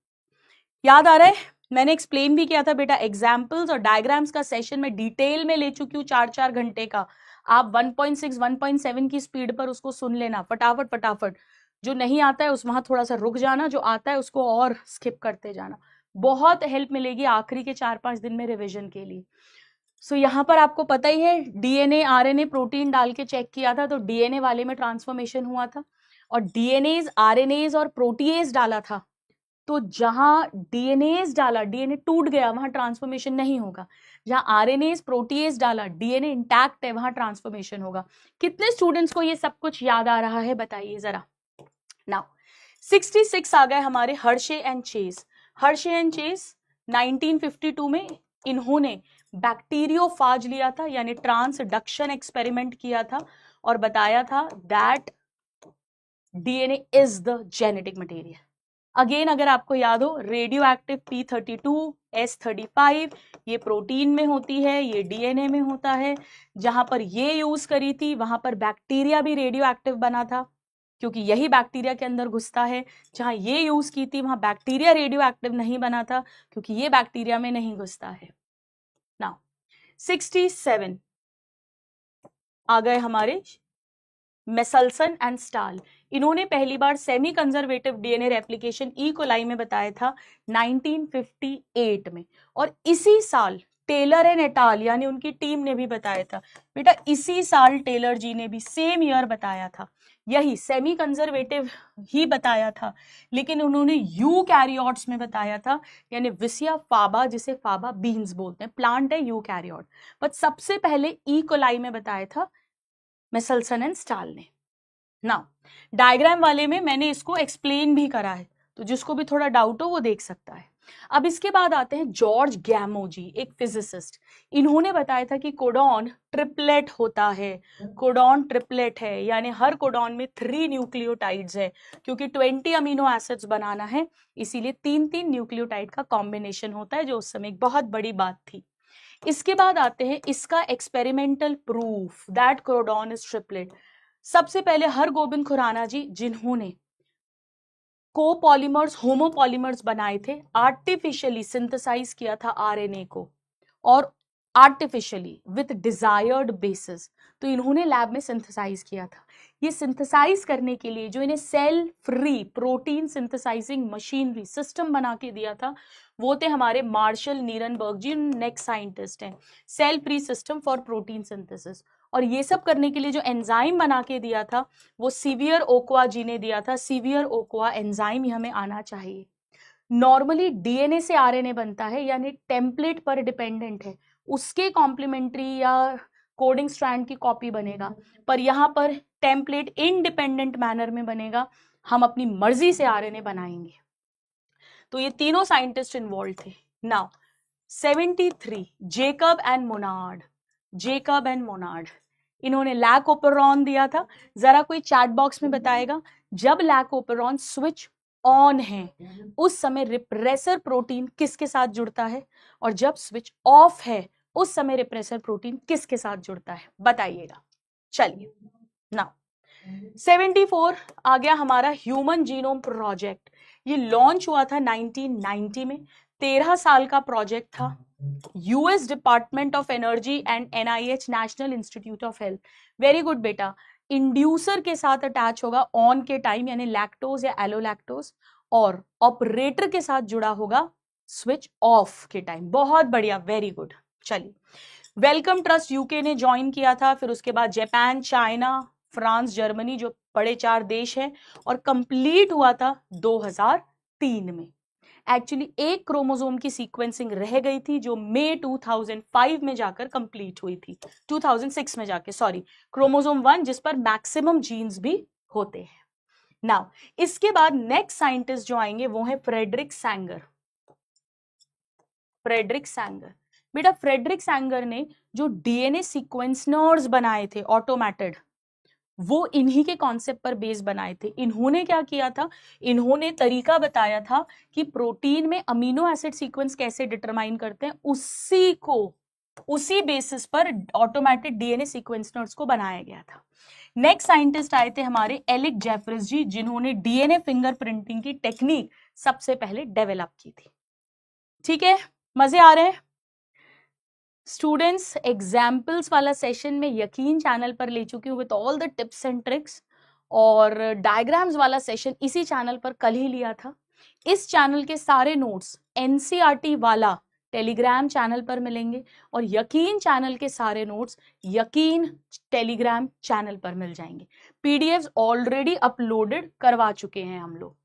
याद आ रहा है? मैंने एक्सप्लेन भी किया था बेटा, एग्जाम्पल्स और डायग्राम्स का सेशन में डिटेल में ले चुकी हूँ 4-4 घंटे का। आप 1.6 1.7 की स्पीड पर उसको सुन लेना फटाफट फटाफट। जो नहीं आता है उस वहां थोड़ा सा रुक जाना, जो आता है उसको और स्किप करते जाना। बहुत हेल्प मिलेगी आखिरी के 4-5 दिन में रिविजन के लिए। सो यहाँ पर आपको पता ही है, डीएनए आरएनए प्रोटीन डाल के चेक किया था, तो डीएनए वाले में ट्रांसफॉर्मेशन हुआ था, और डीएनएज आरएनएज और प्रोटीएज डाला था, तो जहां डीएनएज डाला डीएनए टूट गया, वहां ट्रांसफॉर्मेशन नहीं होगा। जहां आरएनएज प्रोटीएज डाला डीएनए इंटैक्ट है, वहां ट्रांसफॉर्मेशन होगा। कितने स्टूडेंट्स को ये सब कुछ याद आ रहा है बताइए जरा। नाउ 66 आ गए हमारे Hershey and chase. Hershey and chase 1952 में इन्होंने बैक्टीरियोफाज लिया था, यानी ट्रांसडक्शन एक्सपेरिमेंट किया था, और बताया था that DNA is the genetic material. Again अगर आपको याद हो, रेडियो एक्टिव P32 S35 ये प्रोटीन में होती है, ये डीएनए में होता है। जहां पर ये यूज करी थी वहां पर बैक्टीरिया भी रेडियो एक्टिव बना था, क्योंकि यही बैक्टीरिया के अंदर घुसता है। जहां ये यूज की थी वहां बैक्टीरिया रेडियो एक्टिव नहीं बना था, क्योंकि ये बैक्टीरिया में नहीं घुसता है। नाउ 67 आ गए हमारे मेसल्सन एंड स्टाल। इन्होंने पहली बार semi conservative DNA replication E coli में बताया था 1958 में, और इसी साल टेलर एंड एटाल यानी उनकी टीम ने भी बताया था। बेटा इसी साल टेलर जी ने भी सेम ईयर बताया था यही सेमी कंजर्वेटिव ही बताया था, लेकिन उन्होंने यूकैरियोट्स में बताया था, यानी विसिया फाबा, जिसे फाबा बीन्स बोलते हैं, प्लांट है यूकैरियोट, बट सबसे पहले ई कोलाई में बताया था मेसल्सन एंड स्टाल ने। ना डायग्राम वाले में मैंने इसको एक्सप्लेन भी करा है, तो जिसको भी थोड़ा डाउट हो वो देख सकता है। अब इसके बाद आते हैं जॉर्ज गैमो जी, एक फिजिसिस्ट। इन्होंने बताया था कि कोडॉन ट्रिपलेट होता है, कोडॉन ट्रिपलेट है, यानी हर कोडॉन में 3 न्यूक्लियोटाइड्स है, क्योंकि 20 अमीनो एसिड्स बनाना है, इसीलिए 3-3 न्यूक्लियोटाइड का कॉम्बिनेशन होता है, जो उस समय एक बहुत बड़ी बात थी। इसके बाद आते हैं इसका experimental proof that codon is triplet. सबसे पहले हरगोबिंद खुराना जी, जिन्होंने कोपॉलीमर्स होमोपॉलीमर्स बनाए थे, आर्टिफिशियली सिंथेसाइज किया था आरएनए को, और आर्टिफिशियली विथ डिजायर्ड बेसिस, तो इन्होंने लैब में सिंथेसाइज किया था। ये सिंथेसाइज करने के लिए जो इन्हें cell free protein synthesising machinery system बना के दिया था, वो थे हमारे Marshall Nirenberg ji, next scientist हैं, cell free system for protein synthesis. और ये सब करने के लिए जो एंजाइम बना के दिया था वो सीवियर ओक्वा जी ने दिया था। सीवियर ओक्वा एंजाइम हमें आना चाहिए। नॉर्मली डीएनए से आरएनए बनता है, यानी टेम्पलेट पर डिपेंडेंट है, उसके कॉम्प्लीमेंट्री या कोडिंग स्ट्रैंड की कॉपी बनेगा, पर यहाँ पर टेम्पलेट इंडिपेंडेंट मैनर में बनेगा, हम अपनी मर्जी से आरएनए बनाएंगे। तो ये तीनों साइंटिस्ट इन्वॉल्व थे। Now 73 Jacob and Monod, Jacob and Monod, इन्होंने लैकोपेरॉन दिया था। जरा कोई चैट बॉक्स में बताएगा, जब लैकोपेरॉन स्विच ऑन है उस समय रिप्रेसर प्रोटीन किसके साथ जुड़ता है, और जब स्विच ऑफ है उस समय रिप्रेसर प्रोटीन किसके साथ जुड़ता है, बताइएगा। चलिए नाउ 74 आ गया हमारा ह्यूमन जीनोम प्रोजेक्ट। ये लॉन्च हुआ था 1990 में, 13 साल का प्रोजेक्ट था। US department of energy and NIH national institute of health. Very good बेटा, इंड्यूसर के साथ अटैच होगा ऑन के टाइम, यानी लैक्टोज या एलोलैक्टोज, और ऑपरेटर के साथ जुड़ा होगा स्विच ऑफ के टाइम। बहुत बढ़िया, वेरी गुड। चलिए, वेलकम ट्रस्ट यूके ने ज्वाइन किया था, फिर उसके बाद जापान, चाइना, फ्रांस, जर्मनी, जो बड़े 4 देश हैं, और कंप्लीट हुआ था 2003 में। एक्चुअली एक क्रोमोसोम की सीक्वेंसिंग रह गई थी, जो मई 2005 में जाकर कंप्लीट हुई थी, 2006 में जाके, सॉरी, क्रोमोसोम 1, जिस पर मैक्सिमम जीन्स भी होते हैं। नाउ इसके बाद नेक्स्ट साइंटिस्ट जो आएंगे वो है फ्रेडरिक सैंगर। फ्रेडरिक सैंगर, बेटा फ्रेडरिक सैंगर ने जो डीएनए सीक्वेंसर्स बनाए थे ऑटोमेटेड, वो इन्हीं के कॉन्सेप्ट पर बेस बनाए थे। इन्होंने क्या किया था, इन्होंने तरीका बताया था कि प्रोटीन में अमीनो एसिड सीक्वेंस कैसे डिटरमाइन करते हैं, उसी बेसिस पर ऑटोमेटेड डीएनए सीक्वेंसर्स को बनाया गया था। नेक्स्ट साइंटिस्ट आए थे हमारे एलिक जेफरिस जी, जिन्होंने डीएनए फिंगरप्रिंटिंग की टेक्निक सबसे पहले डेवलप की थी। ठीक है, मजे आ रहे हैं स्टूडेंट्स? एग्जाम्पल्स वाला सेशन में यकीन चैनल पर ले चुकी हूँ with all the tips and tricks, और डायग्राम्स वाला सेशन इसी चैनल पर कल ही लिया था। इस चैनल के सारे नोट्स एनसीईआरटी वाला टेलीग्राम चैनल पर मिलेंगे, और यकीन चैनल के सारे नोट्स यकीन टेलीग्राम चैनल पर मिल जाएंगे। पीडीएफ्स ऑलरेडी अपलोडेड करवा चुके हैं हम लोग।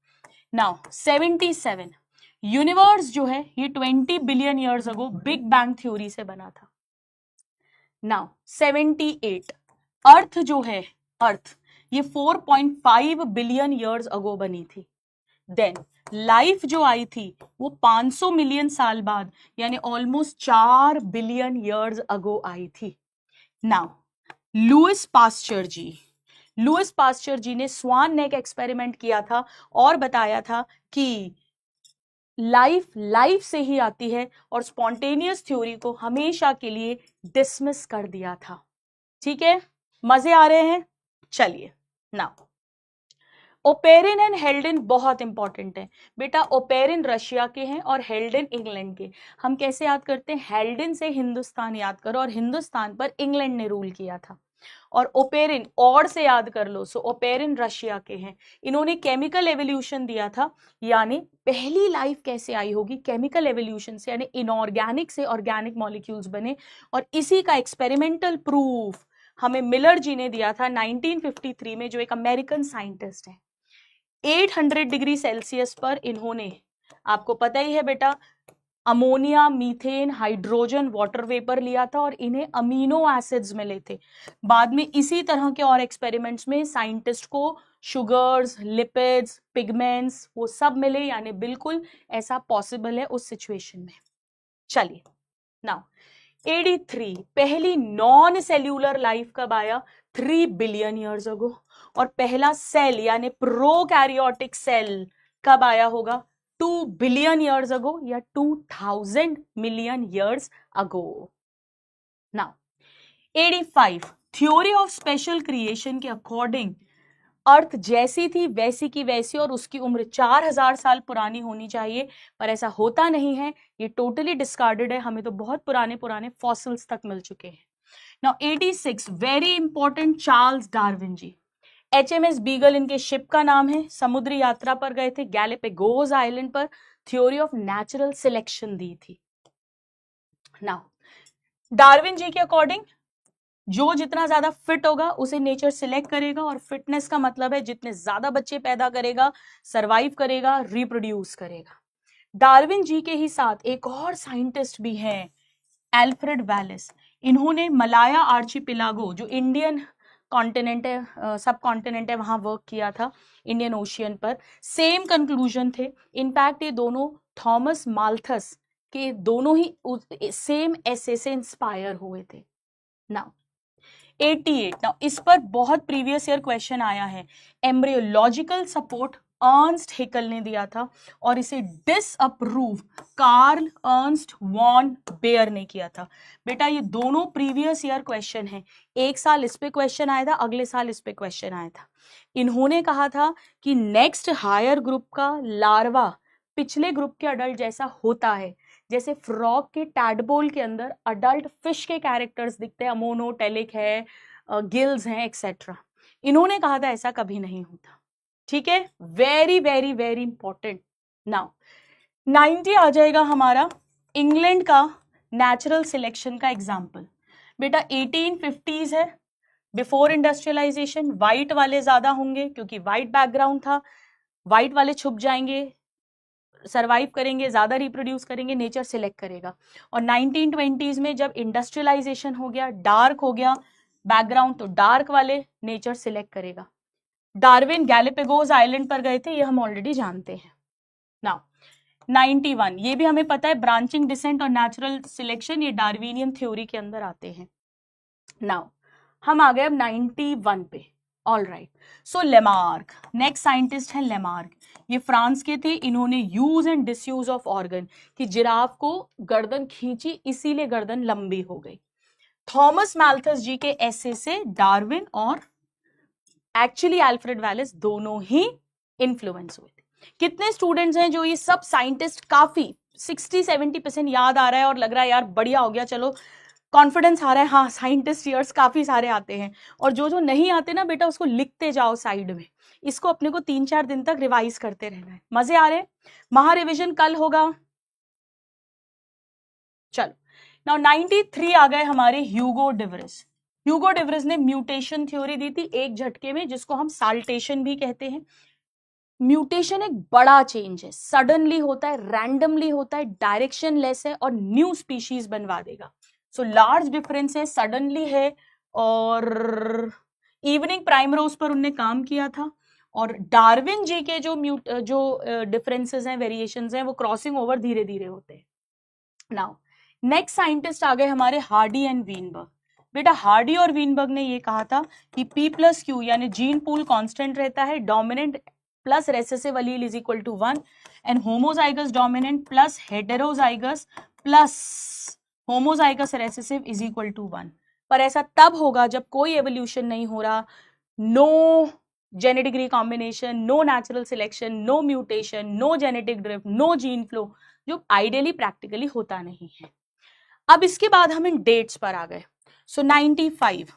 नाउ 77 यूनिवर्स जो है ये 20 billion years ago big bang theory से बना था। नाउ 78 अर्थ जो है, अर्थ ये 4.5 बिलियन ईयर्स अगो बनी थी। देन लाइफ जो आई थी वो 500 मिलियन साल बाद, यानी ऑलमोस्ट 4 बिलियन ईयर्स अगो आई थी। नाउ लुइस पास्चर जी, लुइस पास्चर जी ने स्वान नेक एक्सपेरिमेंट किया था और बताया था कि लाइफ से ही आती है, और स्पॉन्टेनियस थ्योरी को हमेशा के लिए डिसमिस कर दिया था। ठीक है, मजे आ रहे हैं? चलिए नाउ ओपेरिन एंड हेल्डेन बहुत इंपॉर्टेंट है बेटा। ओपेरिन रशिया के हैं और हेल्डेन इंग्लैंड के। हम कैसे याद करते हैं, हेल्डेन से हिंदुस्तान याद करो, और हिंदुस्तान पर इंग्लैंड ने रूल किया था। और ओपेरिन और से याद कर लो, सो ओपेरिन रशिया के हैं। इन्होंने केमिकल एवोल्यूशन दिया था, यानी पहली लाइफ कैसे आई होगी, केमिकल एवोल्यूशन से, यानी इनऑर्गेनिक से ऑर्गेनिक मॉलिक्यूल्स बने, और इसी का एक्सपेरिमेंटल प्रूफ हमें मिलर जी ने दिया था 1953 में, जो एक अमेरिकन साइंटिस्ट है। 800 डिग्री सेल्सियस पर इन्होंने, आपको पता ही है बेटा, ammonia, methane, hydrogen, water vapour लिया था और इन्हें अमीनो एसिड्स मिले थे। बाद में इसी तरह के और एक्सपेरिमेंट्स में साइंटिस्ट को शुगर्स, लिपिड्स, पिगमेंट्स वो सब मिले, यानी बिल्कुल ऐसा पॉसिबल है उस सिचुएशन में। चलिए नाउ 83 पहली नॉन सेल्यूलर लाइफ कब आया? 3 बिलियन ईयर्स अगो। और पहला सेल यानी प्रोकैरियोटिक सेल कब आया होगा? 2 बिलियन ईयर्स अगो या 2000 million years ago. Now 85 theory of special creation के अकॉर्डिंग अर्थ जैसी थी वैसी की वैसी और उसकी उम्र 4000 साल पुरानी होनी चाहिए, पर ऐसा होता नहीं है, ये टोटली डिस्कार्डेड है। हमें तो बहुत पुराने पुराने फॉसिल्स तक मिल चुके हैं। Now 86 very important, Charles Darwin ji. HMS Beagle इनके शिप का नाम है, समुद्री यात्रा पर गए थे, गैलापागोस आइलैंड पर थ्योरी ऑफ नेचुरल सिलेक्शन दी थी। नाउ डार्विन जी के अकॉर्डिंग जो जितना ज्यादा फिट होगा उसे नेचर सिलेक्ट करेगा, और फिटनेस का मतलब है जितने ज्यादा बच्चे पैदा करेगा, सरवाइव करेगा, रिप्रोड्यूस करेगा। डार्विन जी के ही साथ एक और साइंटिस्ट भी हैं, एल्फ्रेड वैलेस। इन्होंने मलाया आर्चिपिलागो, जो इंडियन कॉन्टिनेंट है, सब कॉन्टिनेंट है, वहां वर्क किया था, इंडियन ओशियन पर। सेम कंक्लूजन थे। इनफैक्ट ये दोनों थॉमस माल्थस के दोनों ही सेम ऐसे से इंस्पायर हुए थे। नाउ 88 नाउ इस पर बहुत प्रीवियस ईयर क्वेश्चन आया है। एम्ब्रियोलॉजिकल सपोर्ट अर्नस्ट हेकल ने दिया था और इसे disapprove Karl Ernst von Baer ने किया था। बेटा ये दोनों प्रीवियस ईयर क्वेश्चन है, एक साल इस पे क्वेश्चन आया था, अगले साल इस पे क्वेश्चन आया था। इन्होंने कहा था कि नेक्स्ट हायर ग्रुप का लार्वा पिछले ग्रुप के अडल्ट जैसा होता है, जैसे फ्रॉग के टैडपोल के अंदर अडल्ट फिश के कैरेक्टर्स दिखते हैं, अमोनोटेलिक है, गिल्स हैं, एक्सेट्रा। इन्होंने कहा था ऐसा कभी नहीं होता। ठीक है, very very very important. Now 90 आ जाएगा हमारा इंग्लैंड का नेचुरल सिलेक्शन का एग्जाम्पल। बेटा 1850s है, बिफोर इंडस्ट्रियलाइजेशन। व्हाइट वाले ज्यादा होंगे क्योंकि व्हाइट बैकग्राउंड था, व्हाइट वाले छुप जाएंगे, सरवाइव करेंगे, ज्यादा रिप्रोड्यूस करेंगे, नेचर सिलेक्ट करेगा। और 1920s में जब इंडस्ट्रियलाइजेशन हो गया, डार्क हो गया बैकग्राउंड, तो डार्क वाले नेचर सिलेक्ट करेगा। डार्विन गैलापागोस आइलैंड पर गए थे, ये हम ऑलरेडी जानते हैं। नाउ 91 ये भी हमें पता है, ब्रांचिंग डिसेंट और नेचुरल सिलेक्शन ये डार्विनियन थ्योरी के अंदर आते हैं। नाउ हम आ गए अब 91 पे। ऑल राइट, सो लेमार्क नेक्स्ट साइंटिस्ट है। लेमार्क ये फ्रांस के थे। इन्होंने use and disuse of organ, कि जिराफ को गर्दन खींची इसीलिए गर्दन लंबी हो गई। थॉमस माल्थस जी के ऐसे से डार्विन और एक्चुअली एल्फ्रेड वैलेस दोनों ही इन्फ्लुएंस हुए थे। कितने स्टूडेंट्स हैं जो ये सब साइंटिस्ट काफी 60-70% याद आ रहा है और लग रहा है यार बढ़िया हो गया, चलो कॉन्फिडेंस आ रहा है, हाँ साइंटिस्ट ईयर्स काफी सारे आते हैं। और जो जो नहीं आते ना बेटा उसको लिखते जाओ साइड में, इसको अपने को 3-4 दिन तक रिवाइज करते रहना है। मजे आ रहे? महा रिविजन कल होगा। चलो नाउ 93 आ गए हमारे ह्यूगो डिवरिस। ह्यूगो डिवरिस ने म्यूटेशन थ्योरी दी थी एक झटके में, जिसको हम साल्टेशन भी कहते हैं। म्यूटेशन एक बड़ा चेंज है, सडनली होता है, रैंडमली होता है, डायरेक्शन लेस है और न्यू स्पीशीज बनवा देगा। सो लार्ज डिफरेंस है, सडनली है, और इवनिंग प्राइमरोज पर उनने काम किया था। और डार्विन जी के जो डिफरेंसेस हैं, वेरिएशंस हैं, वो क्रॉसिंग ओवर धीरे धीरे होते हैं। नाउ नेक्स्ट साइंटिस्ट आ गए हमारे हार्डी एंड वीनबर्ग। बेटा हार्डी और वीनबर्ग ने ये कहा था कि P+Q यानी जीन पूल कांस्टेंट रहता है, dominant plus recessive allele is equal to 1 and homozygous dominant plus heterozygous plus homozygous recessive is equal to 1। पर ऐसा तब होगा जब कोई एवोल्यूशन नहीं हो रहा, no genetic recombination, no natural selection, no mutation, no genetic drift, no gene flow, जो आइडियली प्रैक्टिकली होता नहीं है। अब इसके बाद हम इन डेट्स पर आ गए। सो 95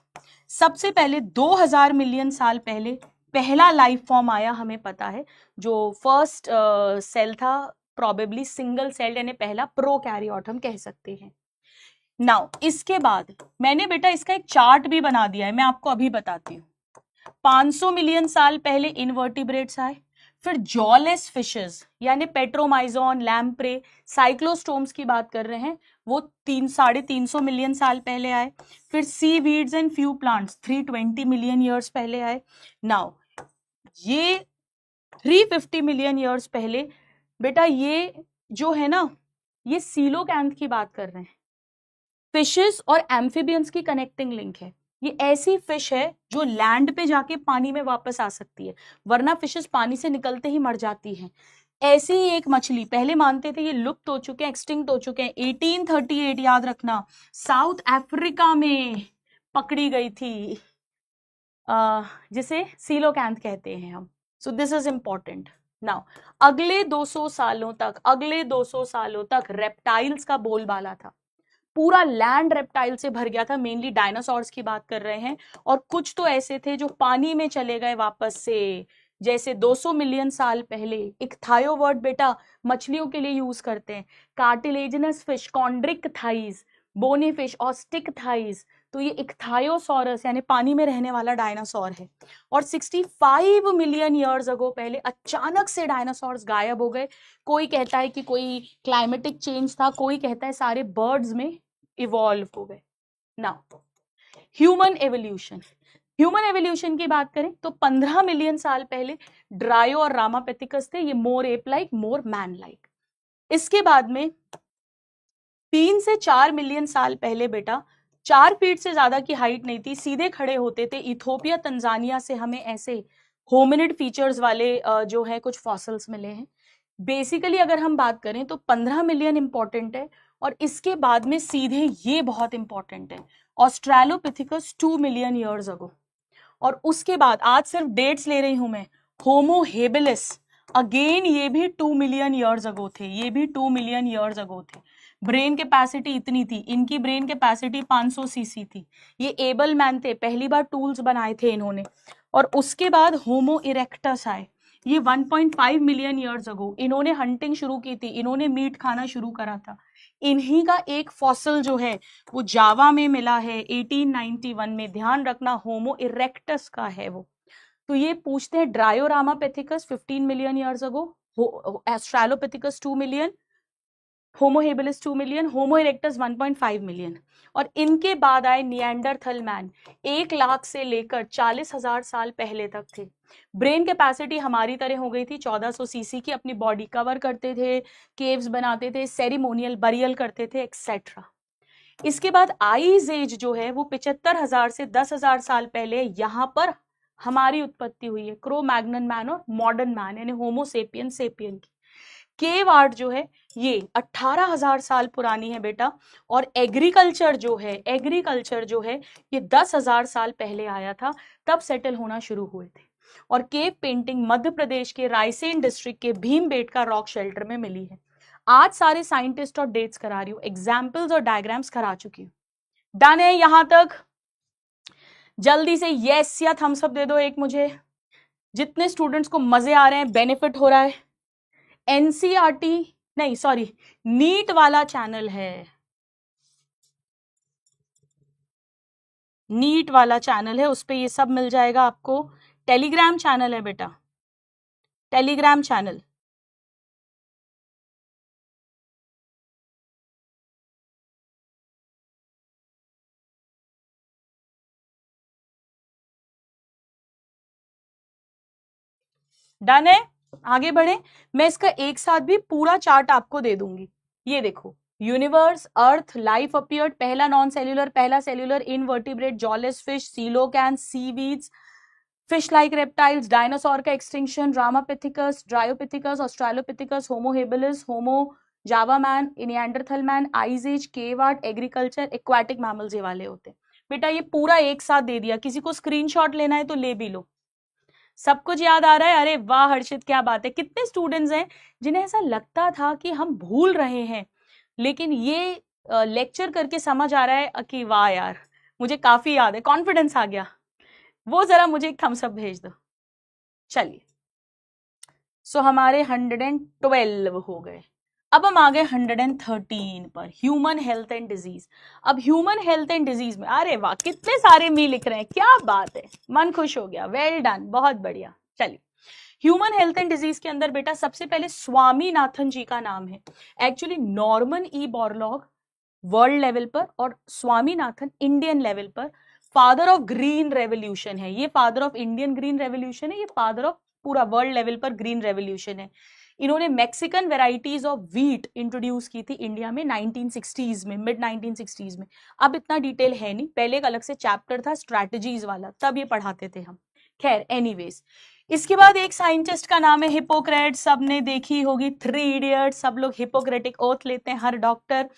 सबसे पहले 2000 मिलियन साल पहले पहला लाइफ फॉर्म आया, हमें पता है, जो फर्स्ट सेल था, प्रोबेबली सिंगल सेल यानी पहला प्रोकैरियोट हम कह सकते हैं। नाउ इसके बाद मैंने बेटा इसका एक चार्ट भी बना दिया है, मैं आपको अभी बताती हूँ। 500 मिलियन साल पहले इनवर्टिब्रेट्स आए, फिर जॉलेस फिशेस यानी पेट्रोमाइजोन, लैम्प्रे, साइक्लोस्टोम्स की बात कर रहे हैं, वो 350 मिलियन साल पहले आए, फिर sea weeds and few plants 320 million years पहले आए। नाउ ये 350 मिलियन ईयर्स पहले बेटा ये जो है ना, ये सीलोकैंथ की बात कर रहे हैं। फिशेस और एम्फिबियंस की कनेक्टिंग लिंक है। ये ऐसी फिश है जो लैंड पे जाके पानी में वापस आ सकती है, वरना फिशेस पानी से निकलते ही मर जाती हैं। ऐसी ही एक मछली, पहले मानते थे ये लुप्त हो चुके हैं, एक्सटिंक्ट हो चुके हैं, 1838 याद रखना, साउथ अफ्रीका में पकड़ी गई थी, जिसे सीलोकैंथ कहते हैं हम। So this is important. Now अगले 200 सालों तक रेप्टाइल्स का बोलबाला था, पूरा लैंड रेप्टाइल से भर गया था, मेनली डायनासोर्स की बात कर रहे हैं, और कुछ तो ऐसे थे जो पानी में चले गए वापस से, जैसे 200 मिलियन साल पहले। एक थायो वर्ड बेटा मछलियों के लिए यूज करते हैं, cartilaginous fish, chondrichthyes, bony fish, osteichthyes. तो ये इक्थायोसॉरस यानी पानी में रहने वाला डायनासोर है। और 65 मिलियन ईयर्स अगो पहले अचानक से डायनासोर्स गायब हो गए। कोई कहता है कि कोई क्लाइमेटिक चेंज था, कोई कहता है सारे बर्ड्स में इवॉल्व हो गए। Now human evolution, human evolution की बात करें तो 15 मिलियन साल पहले ड्रायो और रामापेथिकस थे, ये मोर ape like, more man like. इसके बाद में 3 से 4 मिलियन साल पहले बेटा 4 फीट से ज्यादा की हाइट नहीं थी, सीधे खड़े होते थे। इथोपिया तंजानिया से हमें ऐसे होमिनिड फीचर्स वाले जो है कुछ फॉसिल्स मिले हैं। बेसिकली अगर हम बात करें तो 15 मिलियन इंपॉर्टेंट है, और इसके बाद में सीधे ये बहुत इंपॉर्टेंट है, ऑस्ट्रेलोपिथिकस 2 मिलियन ईयर्स अगो। और उसके बाद आज सिर्फ डेट्स ले रही हूं मैं, होमो हेबिलिस, अगेन ये भी 2 मिलियन ईयर्स अगो थे, ये भी 2 मिलियन ईयर्स अगो थे। ब्रेन कैपेसिटी इतनी थी, इनकी ब्रेन कैपेसिटी 500 सीसी थी। ये एबल मैन थे, पहली बार टूल्स बनाए थे इन्होंने। और उसके बाद होमो इरेक्टस आए, ये 1.5 मिलियन ईयर्स अगो। इन्होंने हंटिंग शुरू की थी, इन्होंने मीट खाना शुरू करा था। इन्हीं का एक फॉसिल जो है वो जावा में मिला है 1891 में, ध्यान रखना होमो इरेक्टस का है वो। तो ये पूछते हैं dryopithecus 15 million years ago, australopithecus 2 million, homo habilis 2 million, homo erectus 1.5 million. और इनके बाद आए निएंडरथल मैन, 1 लाख से लेकर 40,000 साल पहले तक थे। ब्रेन कैपेसिटी हमारी तरह हो गई थी, 1400 सीसी की, अपनी बॉडी कवर करते थे, केव्स बनाते थे, सेरिमोनियल बरियल करते थे, एक्सेट्रा। इसके बाद आइज एज जो है वो 75,000 से 10,000 साल पहले यहाँ पर हमारी उत्पत्ति हुई है, क्रो मैग्नन मैन और मॉडर्न मैन यानी होमो सेपियन सेपियन की। केव आर्ट जो है ये 18,000 साल पुरानी है बेटा, और एग्रीकल्चर जो है, एग्रीकल्चर जो है ये 10,000 साल पहले आया था, तब सेटल होना शुरू हुए थे। और केव पेंटिंग मध्य प्रदेश के रायसेन डिस्ट्रिक्ट के भीमबेटका रॉक शेल्टर में मिली है। आज सारे साइंटिस्ट और डेट्स करा रही हूँ, एग्जाम्पल्स और डायग्राम्स करा चुकी हूँ। डन है यहां तक? जल्दी से यस या थम्स अप दे दो एक मुझे, जितने स्टूडेंट्स को मजे आ रहे हैं, बेनिफिट हो रहा है। एनसीईआरटी नहीं, सॉरी, नीट वाला चैनल है, नीट वाला चैनल है, उस पे ये सब मिल जाएगा आपको। टेलीग्राम चैनल है बेटा, टेलीग्राम चैनल। डन है? आगे बढ़े, मैं इसका एक साथ भी पूरा चार्ट आपको दे दूंगी। ये देखो, यूनिवर्स, अर्थ, लाइफ अपीयर्ड, पहला नॉन सेल्यूलर, पहला cellular, invertebrate, jawless fish, coelacanth, seaweeds, fish like reptiles, dinosaur का extinction, ramapithecus, dryopithecus, australopithecus, homo habilis, homo java man, neanderthal man, ice age, cave art, agriculture, aquatic mammals ये वाले होते हैं। बेटा ये पूरा एक साथ दे दिया, किसी को स्क्रीनशॉट लेना है तो ले भी लो। सब कुछ याद आ रहा है? अरे वाह हर्षित, क्या बात है। कितने स्टूडेंट्स हैं जिन्हें ऐसा लगता था कि हम भूल रहे हैं, लेकिन ये लेक्चर करके समझ आ रहा है कि वाह यार मुझे काफी याद है, कॉन्फिडेंस आ गया। वो जरा मुझे एक थम्स अप भेज दो। चलिए, सो हमारे 112 हो गए। अब हम आ गए 113 पर, ह्यूमन हेल्थ एंड डिजीज। अब ह्यूमन हेल्थ एंड डिजीज में, अरे वाह कितने सारे मी लिख रहे हैं, क्या बात है, मन खुश हो गया, वेल डन, बहुत बढ़िया। चलिए, ह्यूमन हेल्थ एंड डिजीज के अंदर बेटा सबसे पहले स्वामीनाथन जी का नाम है। Actually Norman E Borlaug world level पर और स्वामीनाथन इंडियन लेवल पर फादर ऑफ ग्रीन रेवोल्यूशन है। ये father of Indian green revolution है, ये फादर ऑफ पूरा वर्ल्ड लेवल पर ग्रीन रेवोल्यूशन है। इन्होंने Mexican varieties of wheat introduce की थी इंडिया में 1960s में, मिड 1960s में। अब इतना डिटेल है नहीं, पहले एक अलग से चैप्टर था स्ट्रैटेजीज वाला, तब ये पढ़ाते थे हम। खैर एनीवेज, इसके बाद एक साइंटिस्ट का नाम है हिपोक्रेट्स, सबने देखी होगी 3 इडियट्स, सब लोग हिपोक्रेटिक ओथ लेते हैं हर डॉक्टर।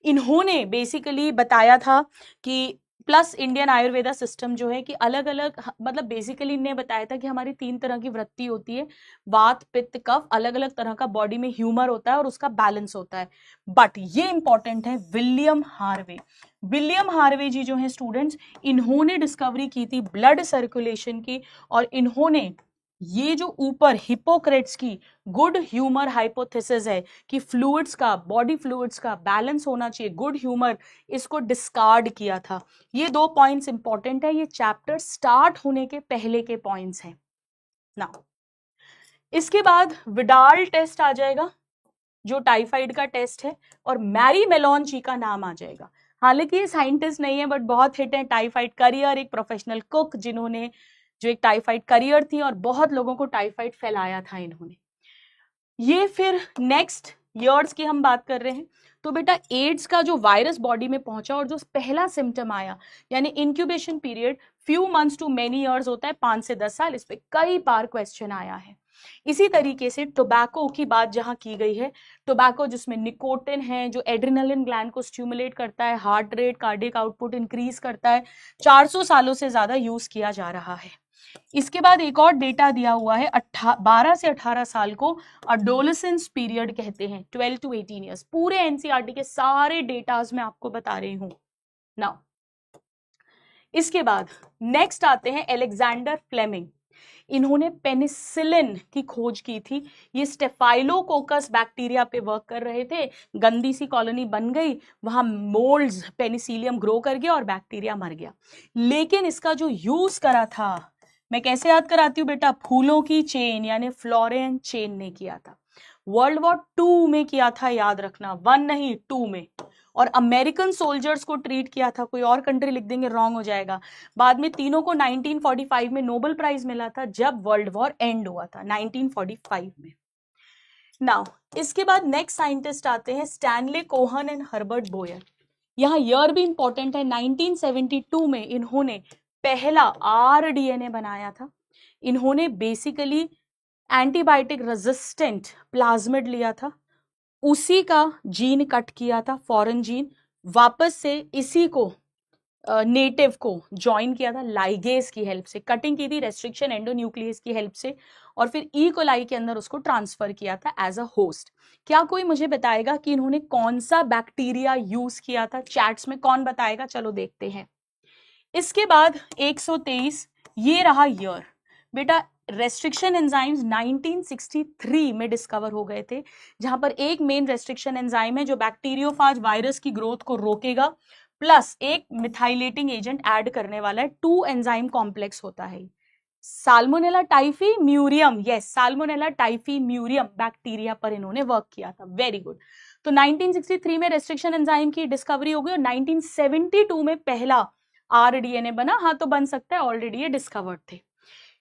इन्होंने बेसिकली बताया था कि प्लस इंडियन आयुर्वेदा सिस्टम जो है कि अलग अलग, मतलब बेसिकली इन्हें बताया था कि हमारी 3 तरह की वृत्ति होती है, वात पित्त कफ, अलग अलग तरह का बॉडी में ह्यूमर होता है और उसका बैलेंस होता है। बट ये इंपॉर्टेंट है, विलियम हार्वे, विलियम हार्वे जी जो है स्टूडेंट्स, इन्होंने डिस्कवरी की थी ब्लड सर्कुलेशन की, और इन्होंने ये जो ऊपर हिपोक्रेट्स की गुड ह्यूमर हाइपोथेसिस है कि फ्लूइड्स का, बॉडी फ्लूइड्स का बैलेंस होना चाहिए, गुड ह्यूमर, इसको डिस्कार्ड किया था। ये 2 पॉइंट्स इंपॉर्टेंट है, ये चैप्टर स्टार्ट होने के पहले के पॉइंट्स हैं ना। इसके बाद विडाल टेस्ट आ जाएगा जो टाइफाइड का टेस्ट है, और मैरी मेलोन जी का नाम आ जाएगा। हालांकि ये साइंटिस्ट नहीं है बट बहुत हिट है, टाइफाइड करियर, एक प्रोफेशनल कुक जिन्होंने, जो एक टाइफाइड करियर थी और बहुत लोगों को टाइफाइड फैलाया था इन्होंने। ये फिर नेक्स्ट ईयर्स की हम बात कर रहे हैं, तो बेटा एड्स का जो वायरस बॉडी में पहुंचा और जो पहला सिम्टम आया, यानी incubation period few months to many years होता है, 5 से 10 साल, इस पे कई बार क्वेश्चन आया है। इसी तरीके से टोबैको की बात जहां की गई है, टोबैको जिसमें निकोटिन है जो एड्रेनलिन ग्लैंड को स्टिमुलेट करता है, heart rate, cardiac output increase करता है, 400 सालों से ज्यादा यूज किया जा रहा है। इसके बाद एक और डेटा दिया हुआ है, 12 से 18 साल को अडोलेसेंस पीरियड कहते हैं, 12 to 18 ईयर्स। पूरे एनसीईआरटी के सारे डेटाज मैं आपको बता रही हूं नाउ। इसके बाद नेक्स्ट आते हैं एलेक्जेंडर फ्लेमिंग, इन्होंने पेनिसिलिन की खोज की थी। ये स्टेफाइलोकोकस बैक्टीरिया पे वर्क कर रहे थे, गंदी सी कॉलोनी बन गई, वहां मोल्ड्स, पेनिसिलियम ग्रो कर गया और बैक्टीरिया मर गया। लेकिन इसका जो यूज करा था, मैं कैसे याद कराती हूँ बेटा, फूलों की चेन यानी फ्लोरेन चेन ने किया था। वर्ल्ड वॉर 2 में किया था, याद रखना, 1 नहीं 2 में। और अमेरिकन सोल्जर्स को ट्रीट किया था, कोई और कंट्री लिख देंगे रॉन्ग हो जाएगा। बाद में तीनों को 1945 में नोबेल प्राइज मिला था जब वर्ल्ड वॉर एंड हुआ था 1945 में। नाउ इसके बाद नेक्स्ट साइंटिस्ट आते हैं Stanley Cohen and Herbert Boyer. यहाँ ईयर भी इंपॉर्टेंट है, 1972 में इन्होंने पहला आरडीएनए बनाया था। इन्होंने बेसिकली एंटीबायोटिक रेजिस्टेंट प्लाज्मिड लिया था, उसी का जीन कट किया था, फॉरेन जीन, वापस से इसी को नेटिव को ज्वाइन किया था, लाइगेज की हेल्प से कटिंग की थी, रेस्ट्रिक्शन एंडोन्यूक्लियस की हेल्प से, और फिर ई कोलाई के अंदर उसको ट्रांसफर किया था एज अ होस्ट। क्या कोई मुझे बताएगा कि इन्होंने कौन सा बैक्टीरिया यूज किया था? चैट्स में कौन बताएगा, चलो देखते हैं। इसके बाद 123, ये रहा ईयर बेटा। रेस्ट्रिक्शन एंजाइम्स 1963 में डिस्कवर हो गए थे, जहां पर एक मेन रेस्ट्रिक्शन एंजाइम है जो बैक्टीरियोफाज वायरस की ग्रोथ को रोकेगा, प्लस एक मिथाइलेटिंग एजेंट ऐड करने वाला है, 2 एंजाइम कॉम्प्लेक्स होता है। साल्मोनेला टाइफीम्यूरियम, यस साल्मोनेला टाइफीम्यूरियम बैक्टीरिया पर इन्होंने वर्क किया था, वेरी गुड। तो 1963 में रेस्ट्रिक्शन एंजाइम की डिस्कवरी हो गई और 1972 में पहला आरडीएनए बना। हाँ तो बन सकता है, ऑलरेडी ये डिस्कवर्ड थे।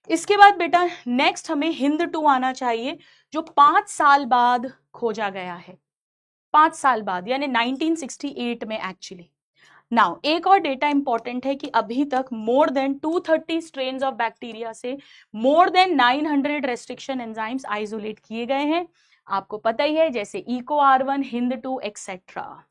इसके बाद बेटा नेक्स्ट हमें हिंद 2 आना चाहिए, जो 5 साल बाद खोजा गया है, 5 साल बाद यानी 1968 में एक्चुअली। नाउ एक और डेटा इंपॉर्टेंट है कि अभी तक more than 230 strains of bacteria से more than 900 restriction enzymes isolate किए गए हैं। आपको पता ही है, जैसे Eco R1, Hind 2 etcetera.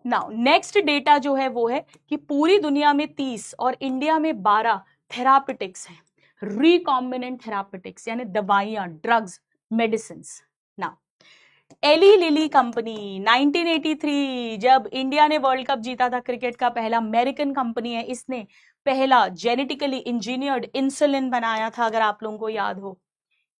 Now next data जो है वो है कि पूरी दुनिया में 30 और इंडिया में 12 थेरापेटिक्स हैं, रिकॉम्बिनेंट थेरापेटिक्स यानी दवाइयां, drugs, medicine. Now Eli Lilly company 1983 जब इंडिया ने वर्ल्ड कप जीता था क्रिकेट का, पहला अमेरिकन कंपनी है, इसने पहला जेनेटिकली इंजीनियर्ड इंसुलिन बनाया था, अगर आप लोगों को याद हो।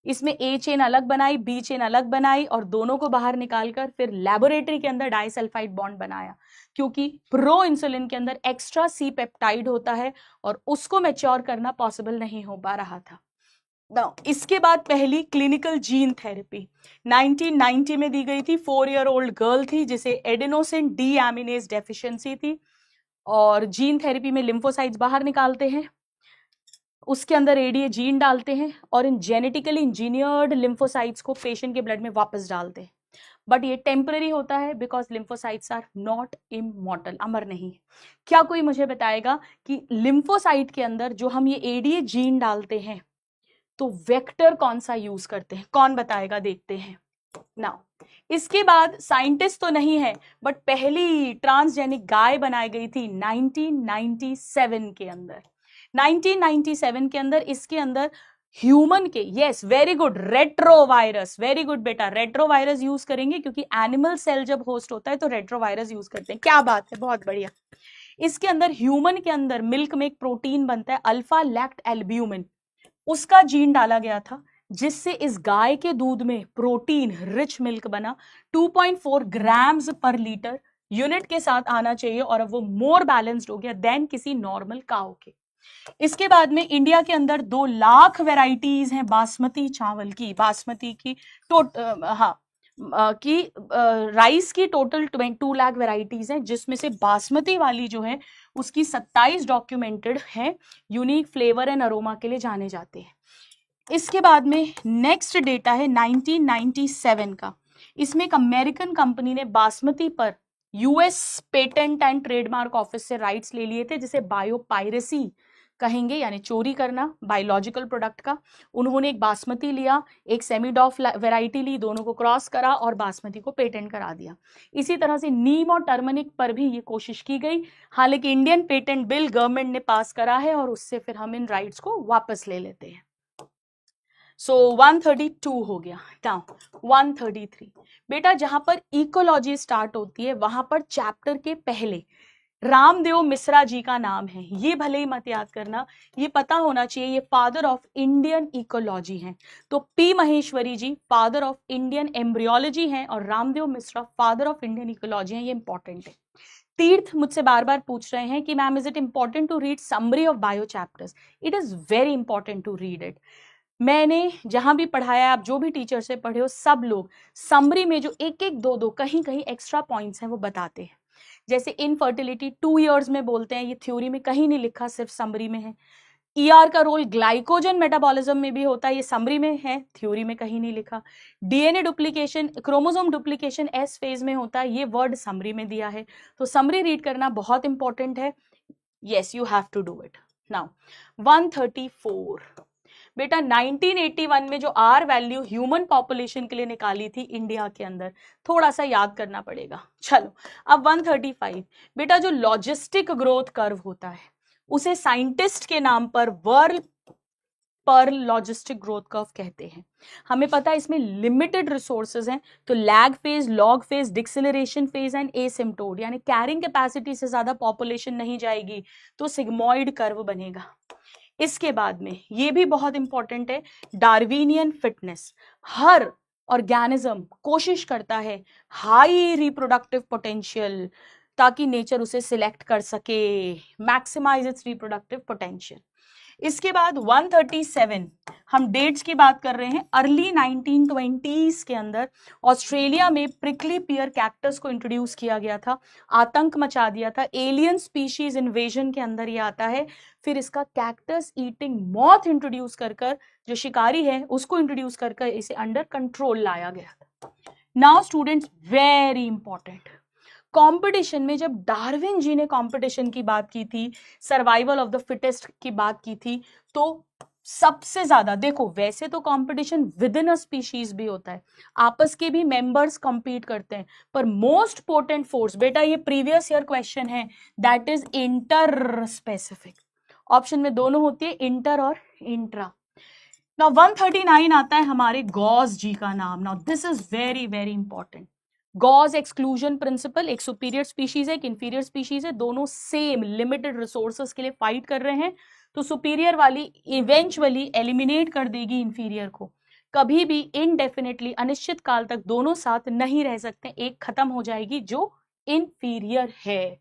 इसमें ए चेन अलग बनाई, बी चेन अलग बनाई और दोनों को बाहर निकालकर फिर लेबोरेटरी के अंदर डाइसल्फाइड बॉन्ड बनाया, क्योंकि प्रो इंसुलिन के अंदर एक्स्ट्रा सी पेप्टाइड होता है और उसको मैच्योर करना पॉसिबल नहीं हो पा रहा था। इसके बाद पहली क्लिनिकल जीन थेरेपी 1990 में दी गई थी। 4 ईयर ओल्ड गर्ल थी जिसे एडेनोसिन डी एमिनेज डेफिशिएंसी थी और जीन थेरेपी में लिम्फोसाइट्स बाहर निकालते हैं, उसके अंदर एडीए जीन डालते हैं और इन जेनेटिकली इंजीनियर्ड लिम्फोसाइट्स को पेशेंट के ब्लड में वापस डालते हैं। बट ये टेम्पररी होता है because lymphocytes are not immortal, अमर नहीं है। क्या कोई मुझे बताएगा कि लिम्फोसाइट के अंदर जो हम ये एडीए जीन डालते हैं तो वेक्टर कौन सा यूज करते हैं? कौन बताएगा? देखते हैं नाउ। इसके बाद साइंटिस्ट तो नहीं है बट पहली ट्रांसजेनिक गाय बनाई गई थी 1997 के अंदर। 1997 के अंदर इसके अंदर ह्यूमन के, yes very good, retrovirus, very good बेटा, रेट्रोवायरस यूज करेंगे क्योंकि एनिमल सेल जब होस्ट होता है तो रेट्रोवायरस यूज करते हैं। क्या बात है, बहुत बढ़िया। इसके अंदर ह्यूमन के अंदर मिल्क में एक प्रोटीन बनता है अल्फा लैक्ट एल्ब्यूमिन, उसका जीन डाला गया था जिससे इस गाय के दूध में प्रोटीन रिच मिल्क बना। 2.4 ग्राम्स पर लीटर यूनिट के साथ आना चाहिए और अब वो मोर बैलेंस्ड हो गया देन किसी नॉर्मल काऊ के। इसके बाद में इंडिया के अंदर 2 लाख वेराइटीज हैं बासमती चावल की, बासमती की राइस की टोटल 2 लाख वेराइटीज हैं, जिसमें से बासमती वाली जो है उसकी 27 डॉक्यूमेंटेड है, यूनिक फ्लेवर एंड अरोमा के लिए जाने जाते हैं। इसके बाद में नेक्स्ट डेटा है 1997 का। इसमें एक अमेरिकन कंपनी ने बासमती पर US patent and trademark office से राइट्स ले लिए थे, जिसे बायोपायरेसी कहेंगे, यानी चोरी करना बायोलॉजिकल प्रोडक्ट का। उन्होंने एक बासमती लिया, एक सेमीडॉफ वैरायटी ली, दोनों को क्रॉस करा और बासमती को पेटेंट करा दिया। इसी तरह से नीम और टर्मरिक पर भी ये कोशिश की गई, हालांकि इंडियन पेटेंट बिल गवर्नमेंट ने पास करा है और उससे फिर हम इन राइट्स को वापस ले लेते हैं। सो 132 हो गया। नाउ 133 बेटा, जहां पर इकोलॉजी स्टार्ट होती है वहां पर चैप्टर के पहले रामदेव मिश्रा जी का नाम है। ये भले ही मत याद करना, ये पता होना चाहिए, ये फादर ऑफ इंडियन इकोलॉजी हैं। तो P Maheshwari ji father of Indian embryology हैं और Ramdev Mishra father of Indian ecology हैं। ये इंपॉर्टेंट है। तीर्थ मुझसे बार बार पूछ रहे हैं कि ma'am is it important to read summary of bio chapters? It is very important to read it. मैंने जहां भी पढ़ाया, आप जो भी टीचर से पढ़े हो, सब लोग समरी में जो एक एक दो दो कहीं कहीं एक्स्ट्रा पॉइंट्स हैं वो बताते हैं। जैसे इनफर्टिलिटी 2 इयर्स में बोलते हैं, ये थ्योरी में कहीं नहीं लिखा, सिर्फ समरी में है। ईआर का रोल ग्लाइकोजन मेटाबॉलिज्म में भी होता है, ये समरी में है, थ्योरी में कहीं नहीं लिखा। DNA duplication, chromosome duplication S phase में होता है, ये वर्ड समरी में दिया है। तो समरी रीड करना बहुत इंपॉर्टेंट है। Yes, you have to do it. Now 134 बेटा, 1981 में जो आर वैल्यू ह्यूमन पॉपुलेशन के लिए निकाली थी इंडिया के अंदर, थोड़ा सा याद करना पड़ेगा। चलो अब 135 बेटा, जो लॉजिस्टिक ग्रोथ कर्व होता है उसे साइंटिस्ट के नाम पर वर्ल्ड पर लॉजिस्टिक ग्रोथ कर्व कहते हैं। हमें पता है इसमें लिमिटेड रिसोर्सेज हैं, तो lag phase, log phase, deceleration phase and asymptote, यानी कैरिंग कैपेसिटी से ज्यादा पॉपुलेशन नहीं जाएगी तो सिग्मोइड कर्व बनेगा। इसके बाद में ये भी बहुत इंपॉर्टेंट है, डार्विनियन फिटनेस। हर ऑर्गेनिज्म कोशिश करता है हाई रिप्रोडक्टिव पोटेंशियल, ताकि नेचर उसे सिलेक्ट कर सके, मैक्सिमाइज इट्स रिप्रोडक्टिव पोटेंशियल। इसके बाद 137 हम डेट्स की बात कर रहे हैं। अर्ली 1920s के अंदर ऑस्ट्रेलिया में प्रिकली पियर कैक्टस को इंट्रोड्यूस किया गया था, आतंक मचा दिया था, एलियन स्पीशीज इन्वेजन के अंदर ये आता है। फिर इसका कैक्टस ईटिंग मॉथ इंट्रोड्यूस कर जो शिकारी है उसको इंट्रोड्यूस कर इसे अंडर कंट्रोल लाया गया था। Now students, very important, competition में जब डार्विन जी ने कंपटीशन की बात की थी, सर्वाइवल ऑफ द फिटेस्ट की बात की थी, तो सबसे ज्यादा देखो, वैसे तो competition with in a species भी होता है, आपस के भी मेंबर्स compete करते हैं, पर मोस्ट पोटेंट फोर्स बेटा, ये प्रीवियस ईयर क्वेश्चन है, that is inter specific. Option में दोनों होती है, इंटर और इंट्रा। नाउ 139 आता है हमारे गॉस जी का नाम। Now this is very very important. Gauss exclusion principle, एक सुपीरियर स्पीशीज है, एक इंफीरियर स्पीशीज है, दोनों सेम लिमिटेड रिसोर्सेस के लिए फाइट कर रहे हैं, तो सुपीरियर वाली इवेंचुअली एलिमिनेट कर देगी इंफीरियर को। कभी भी इनडेफिनेटली अनिश्चित काल तक दोनों साथ नहीं रह सकते, एक खत्म हो जाएगी जो इंफीरियर है।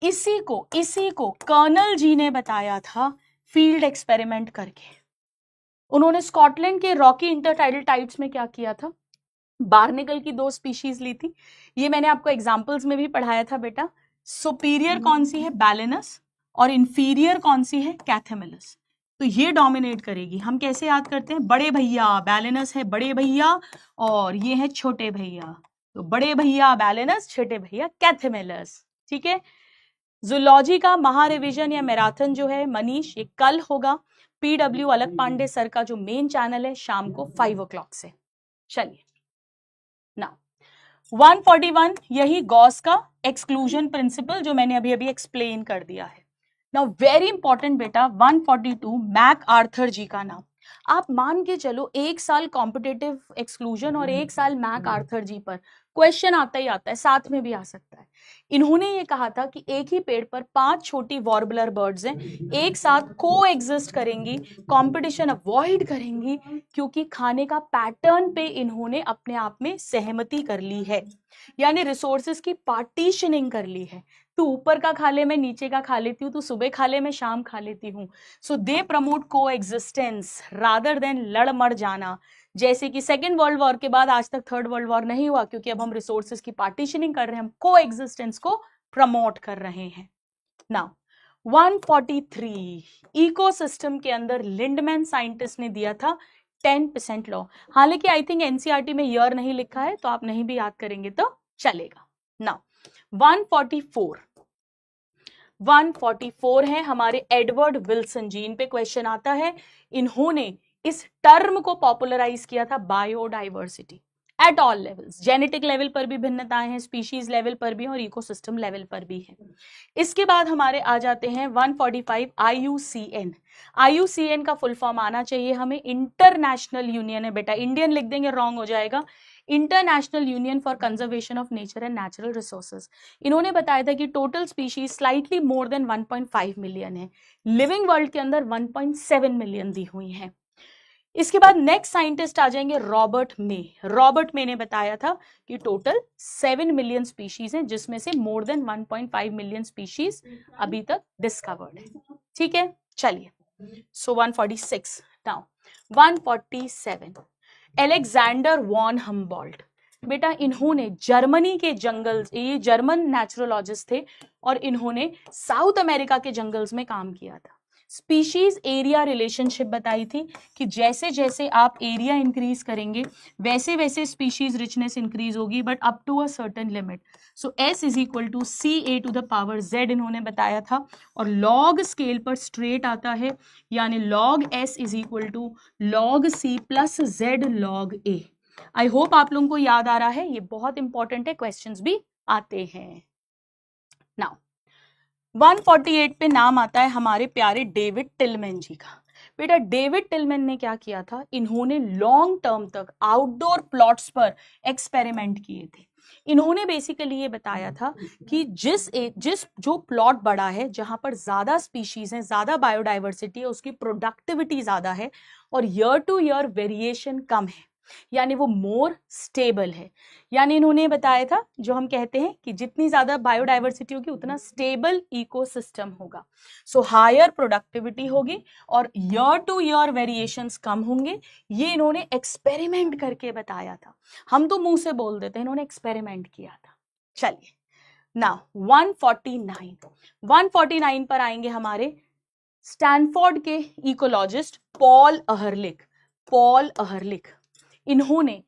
इसी को कर्नल जी ने बताया था फील्ड एक्सपेरिमेंट करके। उन्होंने स्कॉटलैंड के रॉकी इंटरटाइडल टाइड्स में क्या किया था, बार्निकल की 2 स्पीशीज ली थी। ये मैंने आपको एग्जांपल्स में भी पढ़ाया था बेटा। सुपीरियर कौन सी है, बैलेनस, और इंफीरियर कौन सी है, कैथेमिलस। तो ये डोमिनेट करेगी। हम कैसे याद करते हैं, बड़े भैया बैलेनस है बड़े भैया, और ये है छोटे भैया, तो बड़े भैया बैलेनस, छोटे भैया कैथेमिलस। ठीक है। जूलॉजी का महारिविजन या मैराथन जो है मनीष, ये कल होगा। पीडब्ल्यू अलक पांडे सर का जो मेन चैनल है, शाम को 5 o'clock से। चलिए ना 141, यही गॉस का एक्सक्लूजन प्रिंसिपल जो मैंने अभी अभी एक्सप्लेन कर दिया है। नाउ वेरी इंपॉर्टेंट बेटा 142 मैक आर्थर जी का नाम। आप मान के चलो 1 साल कॉम्पिटेटिव एक्सक्लूजन और 1 साल मैक आर्थर जी पर क्वेश्चन आता ही आता है, साथ में भी आ सकता है। इन्होंने ये कहा था कि एक ही पेड़ पर 5 छोटी वॉर्बलर बर्ड्स हैं, एक साथ को एग्जिस्ट करेंगी, कंपटीशन अवॉइड करेंगी, क्योंकि खाने का पैटर्न पे इन्होंने अपने आप में सहमति कर ली है, यानी रिसोर्सेज की पार्टीशनिंग कर ली है। तू ऊपर का खा ले, मैं नीचे का खा लेती हूँ, तू सुबह खा ले, मैं शाम खा लेती हूँ। सो दे प्रमोट को एग्जिस्टेंस रादर देन लड़ मर जाना। जैसे कि सेकेंड वर्ल्ड वॉर के बाद आज तक थर्ड वर्ल्ड वॉर नहीं हुआ, क्योंकि अब हम रिसोर्सेज की पार्टीशनिंग कर रहे हैं, हम को एग्जिस्टेंस को प्रमोट कर रहे हैं। नाउ 143 इकोसिस्टम के अंदर लिंडमैन साइंटिस्ट ने दिया था 10% लॉ। हालांकि आई थिंक एनसीईआरटी में ईयर नहीं लिखा है, तो आप नहीं भी याद करेंगे तो चलेगा। नाउ 144 है हमारे एडवर्ड विल्सन जी, इन पे क्वेश्चन आता है। इन्होंने इस टर्म को पॉपुलराइज किया था, biodiversity at all levels. Genetic level पर भी भिन्नताएं हैं, स्पीशीज लेवल पर भी और इकोसिस्टम लेवल पर भी है। इसके बाद हमारे आ जाते हैं 145 IUCN। IUCN का फुल फॉर्म आना चाहिए हमें, इंटरनेशनल यूनियन है बेटा, इंडियन लिख देंगे रॉन्ग हो जाएगा, international union for conservation of nature and natural resources. इन्होंने बताया था कि total species slightly more than 1.5 million है, लिविंग वर्ल्ड के अंदर 1.7 मिलियन दी हुई है। इसके बाद नेक्स्ट साइंटिस्ट आ जाएंगे रॉबर्ट मे। रॉबर्ट मे ने बताया था कि टोटल 7 मिलियन स्पीशीज हैं, जिसमें से मोर देन 1.5 मिलियन स्पीशीज अभी तक डिस्कवर्ड है। ठीक है, चलिए। सो 146 नाउ 147 एलेक्जेंडर वॉन हम्बोल्ट। बेटा इन्होंने जर्मनी के जंगल, ये जर्मन नेचुरोलॉजिस्ट थे, और इन्होंने साउथ अमेरिका के जंगल्स में काम किया था। स्पीशीज एरिया रिलेशनशिप बताई थी कि जैसे जैसे आप एरिया इंक्रीज करेंगे वैसे वैसे स्पीशीज रिचनेस इंक्रीज होगी, but up to a certain limit. So S is equal to CA⁻Z इन्होंने बताया था, और लॉग स्केल पर स्ट्रेट आता है, यानी log S is equal to log C plus Z log A। I hope आप लोगों को याद आ रहा है, ये बहुत इंपॉर्टेंट है, क्वेश्चंस भी आते हैं। नाउ 148 पे नाम आता है हमारे प्यारे डेविड टिलमैन जी का। बेटा डेविड टिलमैन ने क्या किया था, इन्होंने लॉन्ग टर्म तक आउटडोर प्लॉट्स पर एक्सपेरिमेंट किए थे। इन्होंने बेसिकली ये बताया था कि जिस जो प्लॉट बड़ा है, जहां पर ज्यादा स्पीशीज हैं, ज्यादा बायोडाइवर्सिटी है, उसकी प्रोडक्टिविटी ज्यादा है, और ईयर टू ईयर वेरिएशन कम है, यानी वो मोर स्टेबल है। यानी इन्होंने बताया था, जो हम कहते हैं कि जितनी ज्यादा बायोडाइवर्सिटी होगी उतना स्टेबल इकोसिस्टम होगा। सो हायर प्रोडक्टिविटी होगी और ईयर टू ईयर वेरिएशंस कम होंगे। ये इन्होंने एक्सपेरिमेंट करके बताया था, हम तो मुंह से बोल देते हैं, इन्होंने एक्सपेरिमेंट किया था। चलिए नाउ 149 पर आएंगे हमारे स्टैनफोर्ड के इकोलॉजिस्ट पॉल अहरलिख। इन्होंने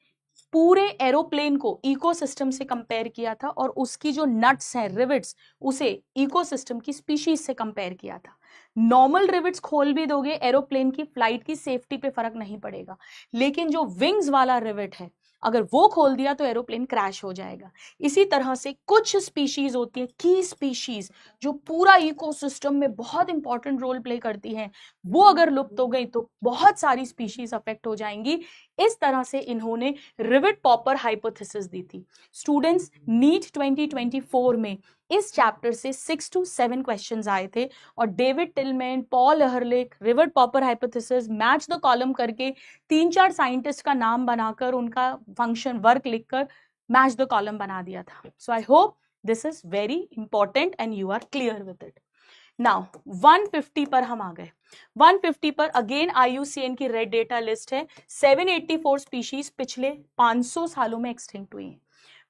पूरे एरोप्लेन को इकोसिस्टम से कंपेयर किया था, और उसकी जो नट्स हैं, रिविट्स, उसे इकोसिस्टम की स्पीशीज से कंपेयर किया था। नॉर्मल रिविट्स खोल भी दोगे, एरोप्लेन की फ्लाइट की सेफ्टी पे फर्क नहीं पड़ेगा, लेकिन जो विंग्स वाला रिविट है, अगर वो खोल दिया तो एरोप्लेन क्रैश हो जाएगा। इसी तरह से कुछ स्पीशीज होती है, की स्पीशीज, जो पूरा इकोसिस्टम में बहुत इंपॉर्टेंट रोल प्ले करती हैं, वो अगर लुप्त हो गई तो बहुत सारी स्पीशीज अफेक्ट हो जाएंगी। इस तरह से इन्होंने रिविट पॉपर हाइपोथेसिस दी थी। स्टूडेंट्स नीट 2024 में इस चैप्टर से 6 to 7 क्वेश्चंस आए थे और David Tilman, Paul Ehrlich, rivet popper hypothesis, match the column करके 3-4 साइंटिस्ट का नाम बनाकर उनका फंक्शन वर्क लिखकर मैच द कॉलम बना दिया था. So I hope this is very important and you are clear with it. Now 150 पर हम आ गए. 150 पर अगेन IUCN की रेड डेटा लिस्ट है. 784 स्पीशीज पिछले 500 सालों में एक्सटिंक्ट हुई हैं.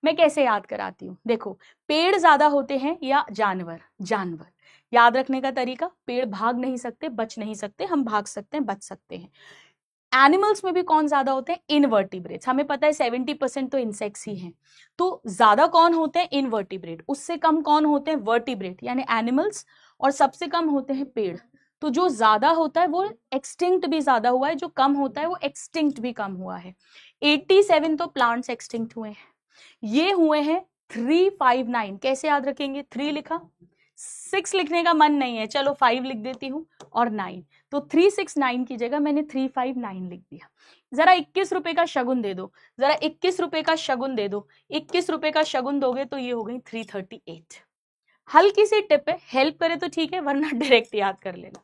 मैं कैसे याद कराती हूँ, देखो पेड़ ज्यादा होते हैं या जानवर? जानवर. याद रखने का तरीका, पेड़ भाग नहीं सकते, बच नहीं सकते, हम भाग सकते हैं, बच सकते हैं. एनिमल्स में भी कौन ज्यादा होते हैं? इनवर्टिब्रेट्स. हमें पता है 70% तो इंसेक्ट्स ही हैं. तो ज्यादा कौन होते हैं? इनवर्टिब्रेट. उससे कम कौन होते हैं? वर्टिब्रेट यानी एनिमल्स. और सबसे कम होते हैं पेड़. तो जो ज्यादा होता है वो एक्सटिंक्ट भी ज्यादा हुआ है, जो कम होता है वो एक्सटिंक्ट भी कम हुआ है. 87 तो प्लांट्स एक्सटिंक्ट हुए हैं. ये हुए हैं 359. कैसे याद रखेंगे? 3 लिखा, 6 लिखने का मन नहीं है, चलो 5 लिख देती हूँ और 9. तो 369 की जगह मैंने 359 लिख दिया. जरा 21 रुपए का शगुन दे दो, जरा 21 रुपए का शगुन दे दो. 21 रुपए का शगुन दोगे तो ये हो गई 338. हल्की सी टिप है, हेल्प करे तो ठीक है, वरना डायरेक्ट याद कर लेना.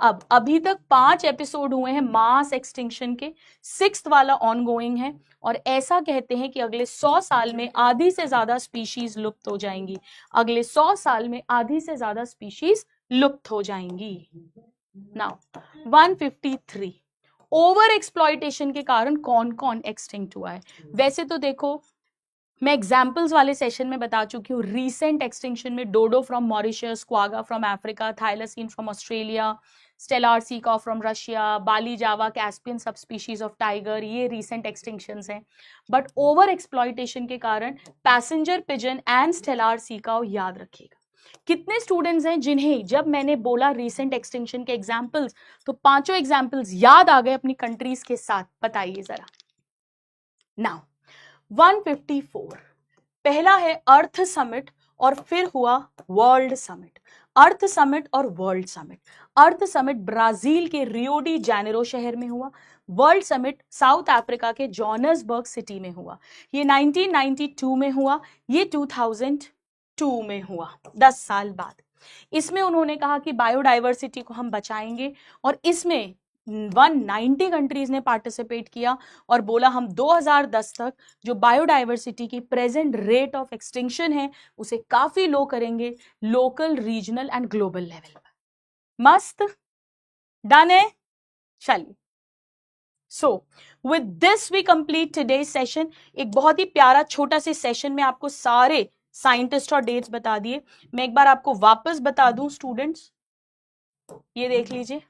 अब अभी तक 5 एपिसोड हुए हैं मास एक्सटिंक्शन के. 6th वाला ऑनगोइंग है और ऐसा कहते हैं कि अगले 100 साल में आधी से ज्यादा स्पीशीज लुप्त हो जाएंगी. अगले 100 साल में आधी से ज्यादा स्पीशीज लुप्त हो जाएंगी. नाउ 153 ओवर एक्सप्लॉइटेशन के कारण कौन कौन एक्सटिंक्ट हुआ है? वैसे तो देखो मैं एग्जाम्पल्स वाले सेशन में बता चुकी हूँ. रीसेंट एक्सटिंक्शन में dodo from Mauritius, quagga from Africa, thylacine from Australia, Steller sea cow from Russia, Bali Java Caspian subspecies of tiger, ये रीसेंट एक्सटिंक्शंस हैं. बट ओवर एक्सप्लॉइटेशन के कारण passenger pigeon and Steller sea cow याद रखिएगा. कितने स्टूडेंट्स हैं जिन्हें जब मैंने बोला रीसेंट एक्सटिंक्शन के एग्जाम्पल्स तो पांचों एग्जाम्पल्स याद आ गए अपनी कंट्रीज के साथ? बताइए जरा. नाउ 154 पहला है अर्थ समिट और फिर हुआ वर्ल्ड समिट. अर्थ समिट और वर्ल्ड समिट. अर्थ समिट ब्राजील के रियो डी जेनेरो शहर में हुआ. वर्ल्ड समिट साउथ अफ्रीका के जोहान्सबर्ग सिटी में हुआ. ये 1992 में हुआ, ये 2002 में हुआ, 10 साल बाद. इसमें उन्होंने कहा कि बायोडाइवर्सिटी को हम बचाएंगे और इसमें 190 कंट्रीज ने पार्टिसिपेट किया और बोला हम 2010 तक जो बायोडाइवर्सिटी की प्रेजेंट रेट ऑफ एक्सटिंक्शन है उसे काफी लो करेंगे, local, regional and global level पर. मस्त, डन है. चलिए, so with this we complete today's session. एक बहुत ही प्यारा छोटा से सेशन में आपको सारे साइंटिस्ट और डेट्स बता दिए. मैं एक बार आपको वापस बता दूं स्टूडेंट्स, ये देख लीजिए,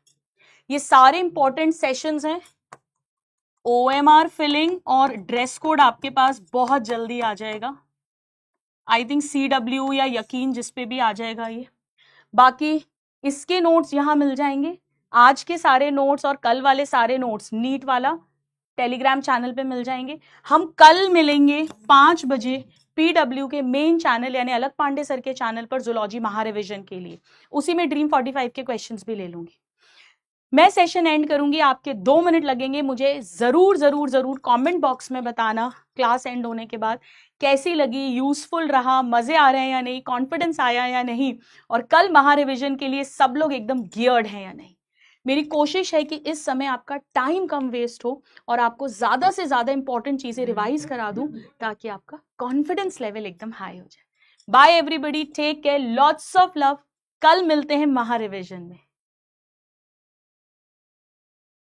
ये सारे इंपॉर्टेंट सेशंस हैं. OMR फिलिंग और ड्रेस कोड आपके पास बहुत जल्दी आ जाएगा. आई थिंक CW या यकीन जिस पे भी आ जाएगा ये. बाकी इसके नोट्स यहाँ मिल जाएंगे. आज के सारे नोट्स और कल वाले सारे नोट्स नीट वाला टेलीग्राम चैनल पे मिल जाएंगे. हम कल मिलेंगे 5 बजे PW के मेन चैनल यानी अलग पांडे सर के चैनल पर जूलॉजी महारिविजन के लिए. उसी में ड्रीम 45 के क्वेश्चंस भी ले लूंगी. मैं सेशन एंड करूंगी, आपके 2 मिनट लगेंगे. मुझे जरूर जरूर जरूर कमेंट बॉक्स में बताना क्लास एंड होने के बाद कैसी लगी, यूजफुल रहा, मजे आ रहे हैं या नहीं, कॉन्फिडेंस आया या नहीं, और कल महारिविजन के लिए सब लोग एकदम गियर्ड हैं या नहीं. मेरी कोशिश है कि इस समय आपका टाइम कम वेस्ट हो और आपको ज्यादा से ज्यादा इंपॉर्टेंट चीजें रिवाइज करा दूं ताकि आपका कॉन्फिडेंस लेवल एकदम हाई हो जाए. Bye everybody, take care, lots of love. कल मिलते हैं महारिविजन में.